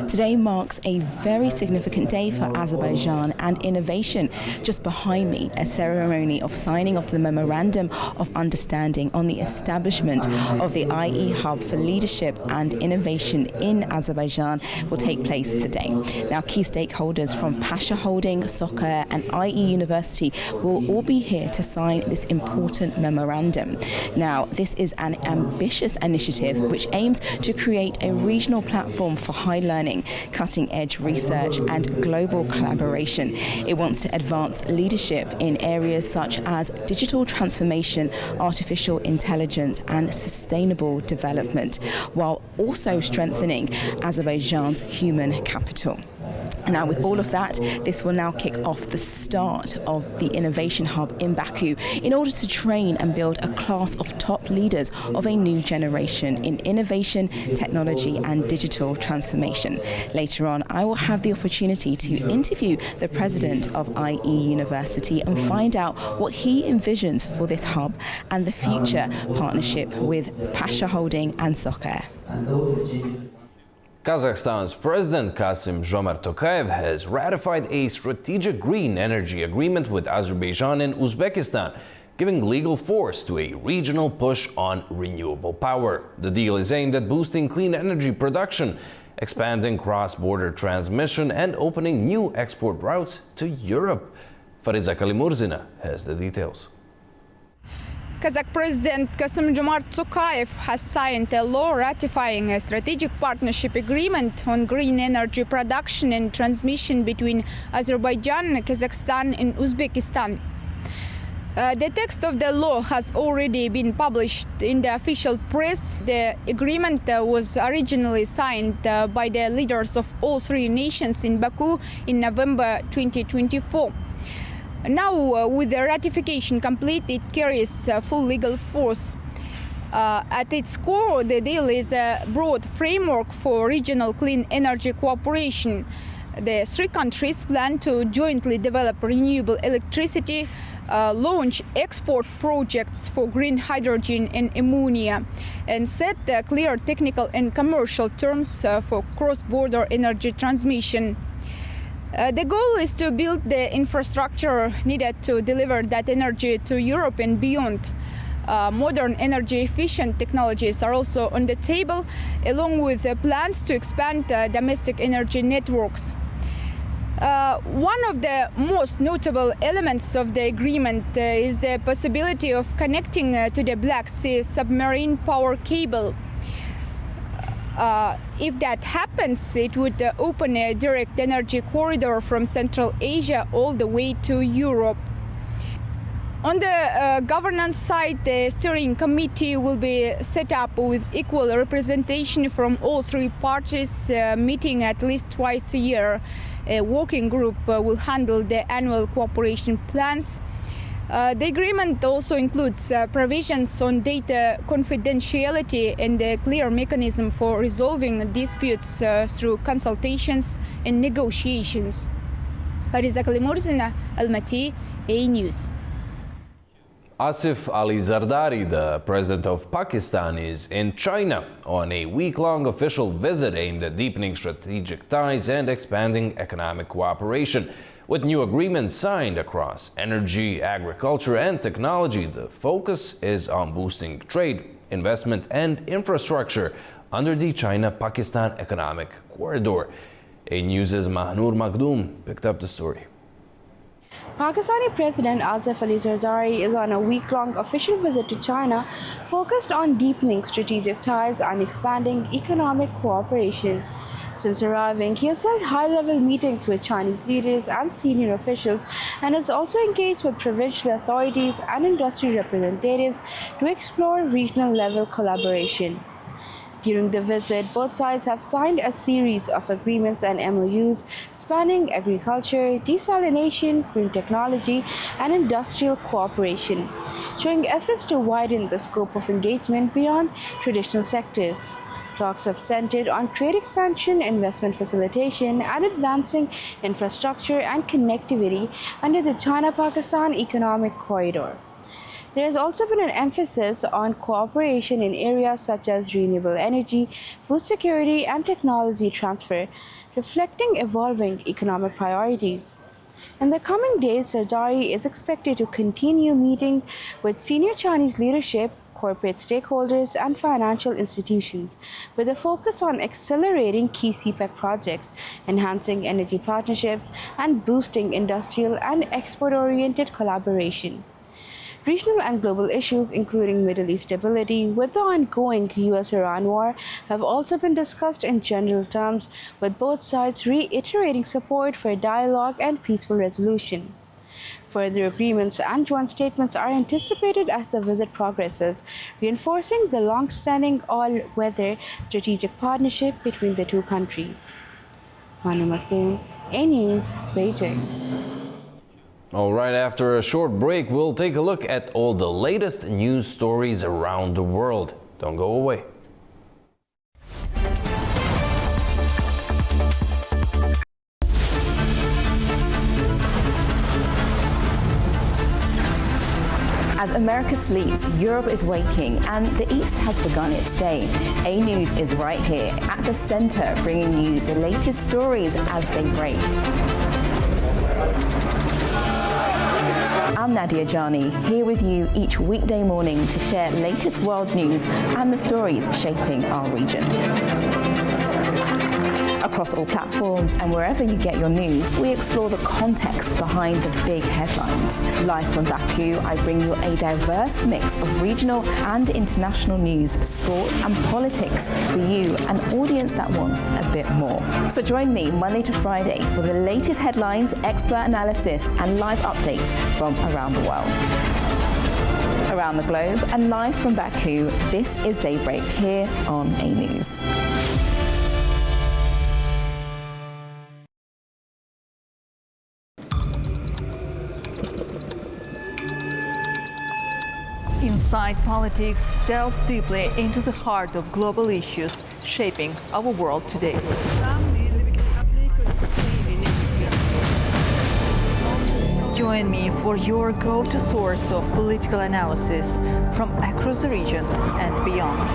Today marks a very significant day for Azerbaijan and innovation. Just behind me, a ceremony of signing of the Memorandum of Understanding on the establishment of the IE Hub for Leadership and Innovation in Azerbaijan will take place today. Now, key stakeholders from Pasha Holding, Soccer and IE University will all be here to sign this important memorandum. Now, this is an ambitious initiative which aims to create a regional platform for high learning, cutting-edge research and global collaboration. It wants to advance leadership in areas such as digital transformation, artificial intelligence and sustainable development, while also strengthening Azerbaijan's human capital. Now, with all of that, this will now kick off the start of the Innovation Hub in Baku in order to train and build a class of top leaders of a new generation in innovation, technology and digital transformation. Later on, I will have the opportunity to interview the president of IE University and find out what he envisions for this hub and the future partnership with Pasha Holding and Soccer. Kazakhstan's President Kassym-Jomart Tokayev has ratified a strategic green energy agreement with Azerbaijan and Uzbekistan, giving legal force to a regional push on renewable power. The deal is aimed at boosting clean energy production, expanding cross-border transmission and opening new export routes to Europe. Fariza Kalimurzina has the details. Kazakh President Kassym-Jomart Tokayev has signed a law ratifying a strategic partnership agreement on green energy production and transmission between Azerbaijan, Kazakhstan and Uzbekistan. The text of the law has already been published in the official press. The agreement was originally signed by the leaders of all three nations in Baku in November 2024. Now, with the ratification complete, it carries full legal force. At its core, the deal is a broad framework for regional clean energy cooperation. The three countries plan to jointly develop renewable electricity, launch export projects for green hydrogen and ammonia, and set clear technical and commercial terms for cross-border energy transmission. The goal is to build the infrastructure needed to deliver that energy to Europe and beyond. Modern energy-efficient technologies are also on the table, along with plans to expand domestic energy networks. One of the most notable elements of the agreement is the possibility of connecting to the Black Sea submarine power cable. If that happens, it would open a direct energy corridor from Central Asia all the way to Europe. On the governance side, the steering committee will be set up with equal representation from all three parties, meeting at least twice a year. A working group will handle the annual cooperation plans. The agreement also includes provisions on data confidentiality and a clear mechanism for resolving disputes through consultations and negotiations. Fariza Kalimurzina, Almaty, AnewZ. Asif Ali Zardari, the president of Pakistan, is in China on a week-long official visit aimed at deepening strategic ties and expanding economic cooperation. With new agreements signed across energy, agriculture, and technology, the focus is on boosting trade, investment, and infrastructure under the China-Pakistan Economic Corridor. AnewZ's Mahnur Makhdoom picked up the story. Pakistani President Asif Ali Zardari is on a week-long official visit to China focused on deepening strategic ties and expanding economic cooperation. Since arriving, he has held high-level meetings with Chinese leaders and senior officials and has also engaged with provincial authorities and industry representatives to explore regional-level collaboration. During the visit, both sides have signed a series of agreements and MOUs spanning agriculture, desalination, green technology, and industrial cooperation, showing efforts to widen the scope of engagement beyond traditional sectors. Talks have centered on trade expansion, investment facilitation, and advancing infrastructure and connectivity under the China-Pakistan Economic Corridor. There has also been an emphasis on cooperation in areas such as renewable energy, food security, and technology transfer, reflecting evolving economic priorities. In the coming days, Zardari is expected to continue meeting with senior Chinese leadership, corporate stakeholders, and financial institutions, with a focus on accelerating key CPEC projects, enhancing energy partnerships, and boosting industrial and export-oriented collaboration. Regional and global issues, including Middle East stability with the ongoing US-Iran war, have also been discussed in general terms, with both sides reiterating support for dialogue and peaceful resolution. Further agreements and joint statements are anticipated as the visit progresses, reinforcing the long-standing all-weather strategic partnership between the two countries. Manu Makhdoom, AnewZ, Beijing. All right, after a short break, we'll take a look at all the latest news stories around the world. Don't go away. As America sleeps, Europe is waking, and the East has begun its day. AnewZ is right here at the center, bringing you the latest stories as they break. I'm Nadia Jani, here with you each weekday morning to share latest world news and the stories shaping our region. Across all platforms and wherever you get your news, we explore the context behind the big headlines. Live from Baku, I bring you a diverse mix of regional and international news, sport and politics for you, an audience that wants a bit more. So join me Monday to Friday for the latest headlines, expert analysis and live updates from around the world. Around the globe and live from Baku, this is Daybreak here on AnewZ. Inside Politics delves deeply into the heart of global issues shaping our world today. Join me for your go-to source of political analysis from across the region and beyond.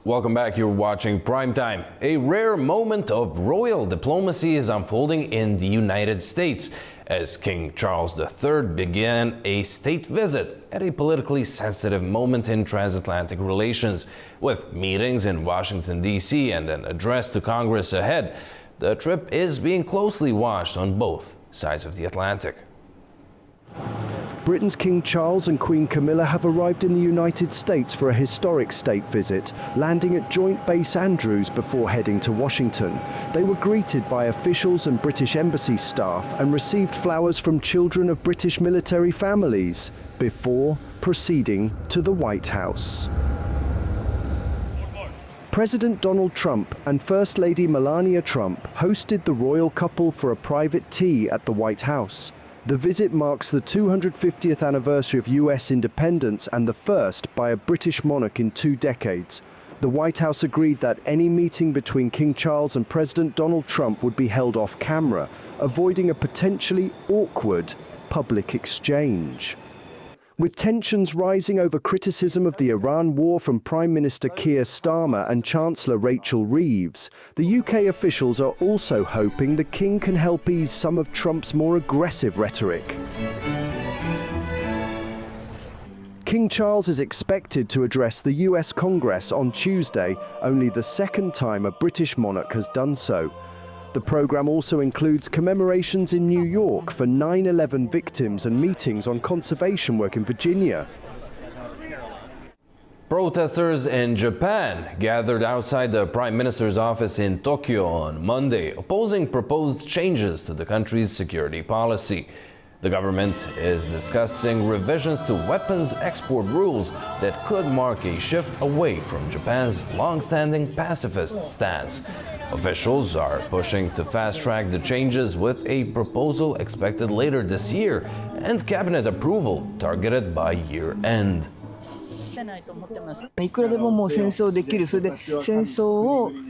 Welcome back, you're watching Primetime. A rare moment of royal diplomacy is unfolding in the United States as King Charles III began a state visit at a politically sensitive moment in transatlantic relations. With meetings in Washington, D.C. and an address to Congress ahead, the trip is being closely watched on both sides of the Atlantic. Britain's King Charles and Queen Camilla have arrived in the United States for a historic state visit, landing at Joint Base Andrews before heading to Washington. They were greeted by officials and British Embassy staff and received flowers from children of British military families before proceeding to the White House. President Donald Trump and First Lady Melania Trump hosted the royal couple for a private tea at the White House. The visit marks the 250th anniversary of US independence and the first by a British monarch in 2 decades. The White House agreed that any meeting between King Charles and President Donald Trump would be held off camera, avoiding a potentially awkward public exchange. With tensions rising over criticism of the Iran war from Prime Minister Keir Starmer and Chancellor Rachel Reeves, the UK officials are also hoping the King can help ease some of Trump's more aggressive rhetoric. King Charles is expected to address the US Congress on Tuesday, only the second time a British monarch has done so. The programme also includes commemorations in New York for 9/11 victims and meetings on conservation work in Virginia. Protesters in Japan gathered outside the Prime Minister's office in Tokyo on Monday, opposing proposed changes to the country's security policy. The government is discussing revisions to weapons export rules that could mark a shift away from Japan's long-standing pacifist stance. Officials are pushing to fast-track the changes with a proposal expected later this year and cabinet approval targeted by year-end.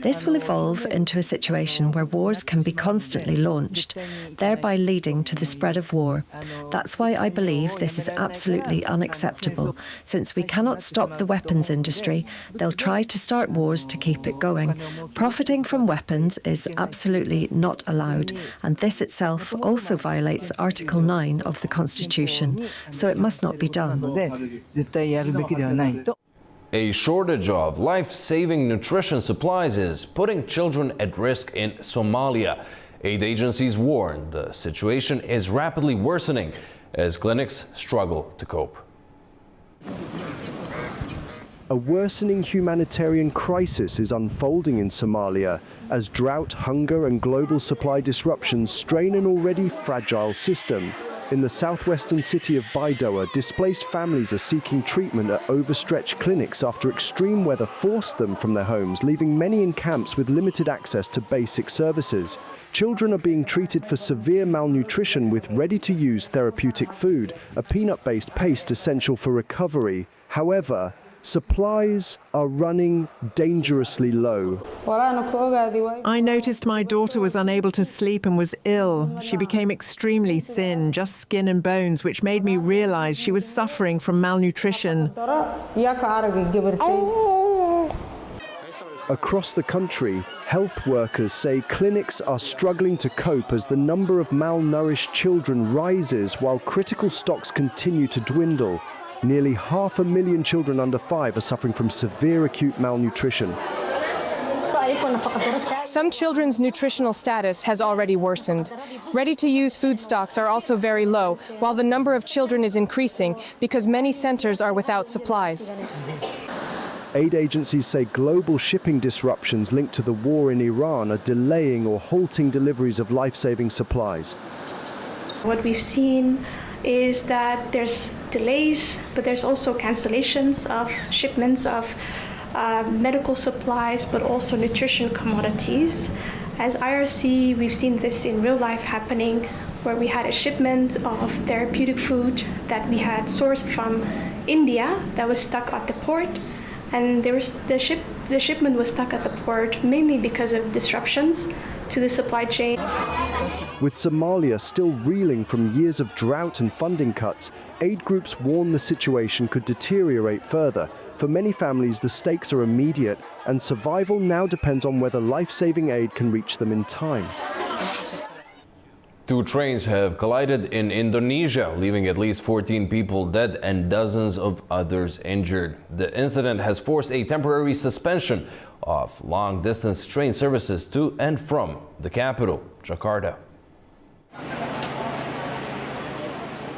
This will evolve into a situation where wars can be constantly launched, thereby leading to the spread of war. That's why I believe this is absolutely unacceptable. Since we cannot stop the weapons industry, they'll try to start wars to keep it going. Profiting from weapons is absolutely not allowed, and this itself also violates Article 9 of the Constitution, so it must not be done. A shortage of life-saving nutrition supplies is putting children at risk in Somalia. Aid agencies warn the situation is rapidly worsening as clinics struggle to cope. A worsening humanitarian crisis is unfolding in Somalia as drought, hunger and global supply disruptions strain an already fragile system. In the southwestern city of Baidoa, displaced families are seeking treatment at overstretched clinics after extreme weather forced them from their homes, leaving many in camps with limited access to basic services. Children are being treated for severe malnutrition with ready-to-use therapeutic food, a peanut-based paste essential for recovery. However, supplies are running dangerously low. I noticed my daughter was unable to sleep and was ill. She became extremely thin, just skin and bones, which made me realize she was suffering from malnutrition. Across the country, health workers say clinics are struggling to cope as the number of malnourished children rises while critical stocks continue to dwindle. Nearly 500,000 children under 5 are suffering from severe acute malnutrition. Some children's nutritional status has already worsened. Ready-to-use food stocks are also very low, while the number of children is increasing because many centers are without supplies. Aid agencies say global shipping disruptions linked to the war in Iran are delaying or halting deliveries of life-saving supplies. What we've seen is that there's delays, but there's also cancellations of shipments of medical supplies, but also nutrition commodities. As IRC, we've seen this in real life happening, where we had a shipment of therapeutic food that we had sourced from India that was stuck at the port, and the shipment was stuck at the port mainly because of disruptions to the supply chain. With Somalia still reeling from years of drought and funding cuts, aid groups warn the situation could deteriorate further. For many families, the stakes are immediate, and survival now depends on whether life-saving aid can reach them in time. 2 trains have collided in Indonesia, leaving at least 14 people dead and dozens of others injured. The incident has forced a temporary suspension of long-distance train services to and from the capital, Jakarta.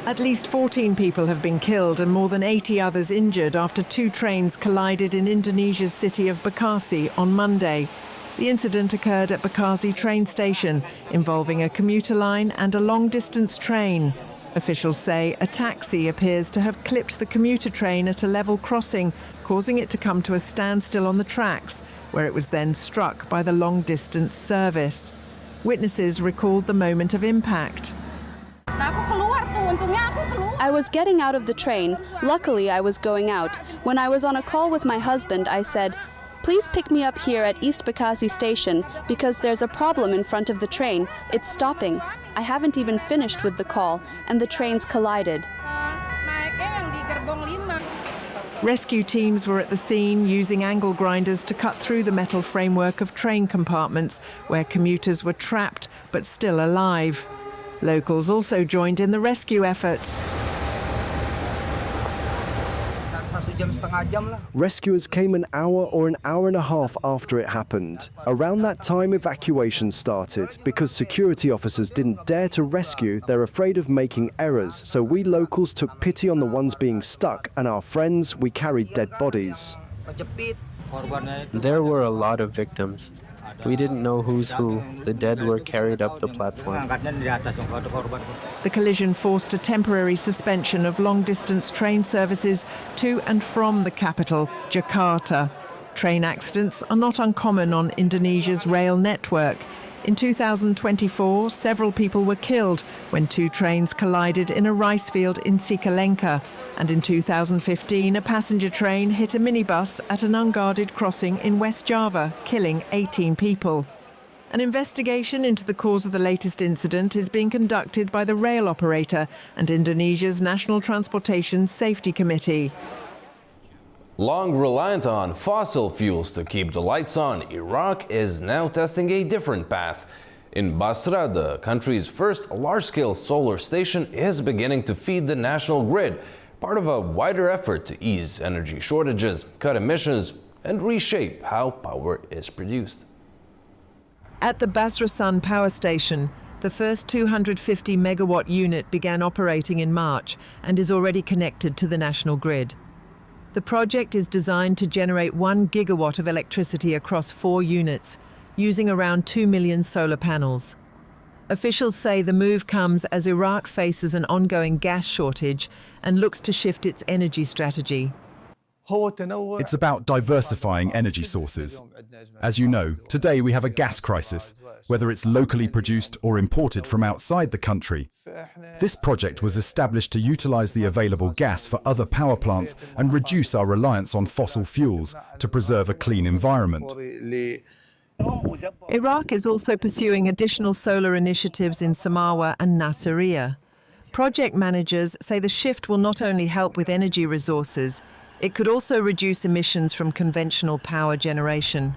At least 14 people have been killed and more than 80 others injured after 2 trains collided in Indonesia's city of Bekasi on Monday. The incident occurred at Bekasi train station, involving a commuter line and a long-distance train. Officials say a taxi appears to have clipped the commuter train at a level crossing, causing it to come to a standstill on the tracks, where it was then struck by the long-distance service. Witnesses recalled the moment of impact. I was getting out of the train. Luckily, I was going out. When I was on a call with my husband, I said, Please pick me up here at East Bekasi station because there's a problem in front of the train. It's stopping. I haven't even finished with the call, and the trains collided. Rescue teams were at the scene using angle grinders to cut through the metal framework of train compartments where commuters were trapped but still alive. Locals also joined in the rescue efforts. Rescuers came an hour or an hour and a half after it happened. Around that time, evacuation started. Because security officers didn't dare to rescue, they're afraid of making errors. So we locals took pity on the ones being stuck, and our friends, we carried dead bodies. There were a lot of victims. We didn't know who's who. The dead were carried up the platform. The collision forced a temporary suspension of long-distance train services to and from the capital, Jakarta. Train accidents are not uncommon on Indonesia's rail network. In 2024, several people were killed when two trains collided in a rice field in Cicalengka. And in 2015, a passenger train hit a minibus at an unguarded crossing in West Java, killing 18 people. An investigation into the cause of the latest incident is being conducted by the rail operator and Indonesia's National Transportation Safety Committee. Long reliant on fossil fuels to keep the lights on, Iraq is now testing a different path. In Basra, the country's first large-scale solar station is beginning to feed the national grid, part of a wider effort to ease energy shortages, cut emissions, and reshape how power is produced. At the Basra Sun power station, the first 250 megawatt unit began operating in March and is already connected to the national grid. The project is designed to generate 1 gigawatt of electricity across 4 units, using around 2 million solar panels. Officials say the move comes as Iraq faces an ongoing gas shortage and looks to shift its energy strategy. It's about diversifying energy sources. As you know, today we have a gas crisis, whether it's locally produced or imported from outside the country. This project was established to utilize the available gas for other power plants and reduce our reliance on fossil fuels to preserve a clean environment. Iraq is also pursuing additional solar initiatives in Samawa and Nasiriyah. Project managers say the shift will not only help with energy resources, it could also reduce emissions from conventional power generation.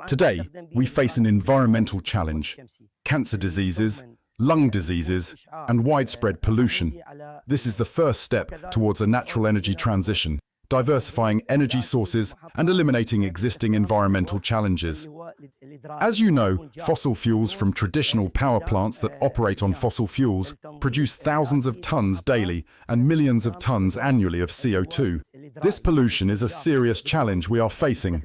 Today, we face an environmental challenge: cancer diseases, lung diseases, and widespread pollution. This is the first step towards a natural energy transition, diversifying energy sources and eliminating existing environmental challenges. As you know, fossil fuels from traditional power plants that operate on fossil fuels produce thousands of tons daily and millions of tons annually of CO2. This pollution is a serious challenge we are facing.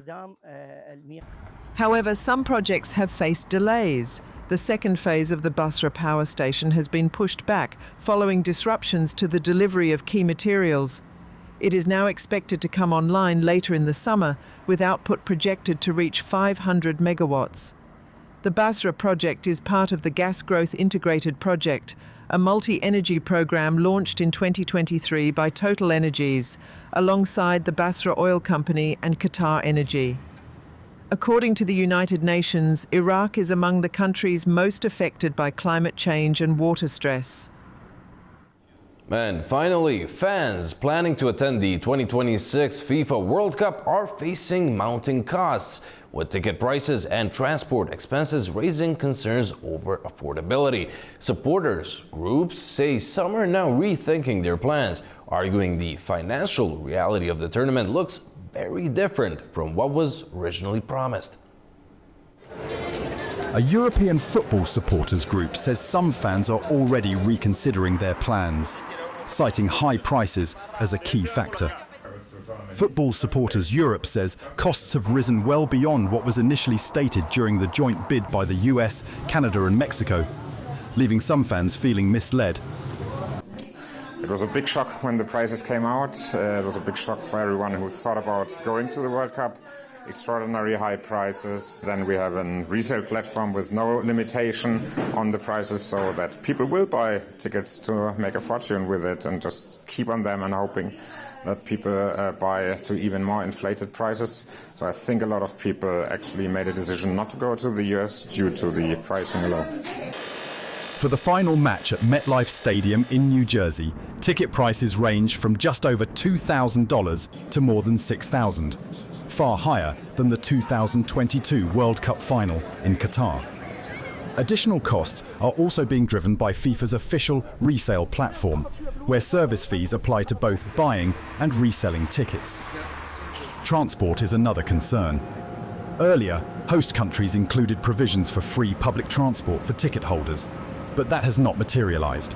However, some projects have faced delays. The second phase of the Basra power station has been pushed back following disruptions to the delivery of key materials. It is now expected to come online later in the summer, with output projected to reach 500 megawatts. The Basra project is part of the Gas Growth Integrated Project, a multi-energy program launched in 2023 by Total Energies, alongside the Basra Oil Company and Qatar Energy. According to the United Nations, Iraq is among the countries most affected by climate change and water stress. And finally, fans planning to attend the 2026 FIFA World Cup are facing mounting costs, with ticket prices and transport expenses raising concerns over affordability. Supporters groups say some are now rethinking their plans, arguing the financial reality of the tournament looks very different from what was originally promised. A European football supporters group says some fans are already reconsidering their plans, citing high prices as a key factor. Football Supporters Europe says costs have risen well beyond what was initially stated during the joint bid by the US, Canada and Mexico, leaving some fans feeling misled. It was a big shock when the prices came out. It was a big shock for everyone who thought about going to the World Cup. extraordinary high prices. Then we have a resale platform with no limitation on the prices, so that people will buy tickets to make a fortune with it and just keep on them and hoping that people buy to even more inflated prices. So I think a lot of people actually made a decision not to go to the US due to the pricing alone. For the final match at MetLife Stadium in New Jersey, ticket prices range from just over $2,000 to more than $6,000, far higher than the 2022 World Cup final in Qatar. Additional costs are also being driven by FIFA's official resale platform, where service fees apply to both buying and reselling tickets. Transport is another concern. Earlier, host countries included provisions for free public transport for ticket holders, but that has not materialized.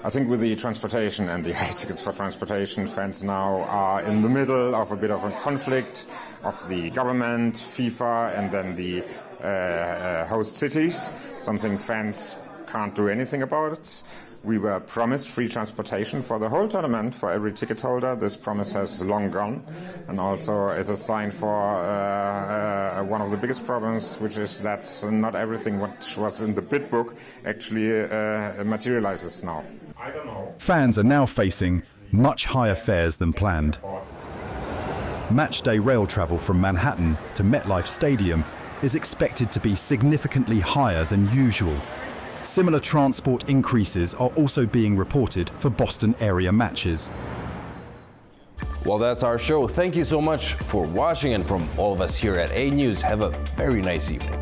I think with the transportation and the high tickets for transportation, fans now are in the middle of a bit of a conflict of the government, FIFA, and then the host cities, something fans can't do anything about it. We were promised free transportation for the whole tournament for every ticket holder. This promise has long gone, and also is a sign for one of the biggest problems, which is that not everything which was in the bid book actually materializes now. I don't know. Fans are now facing much higher fares than planned. Matchday rail travel from Manhattan to MetLife Stadium is expected to be significantly higher than usual. Similar transport increases are also being reported for Boston area matches. Well, that's our show. Thank you so much for watching, and from all of us here at AnewZ, have a very nice evening.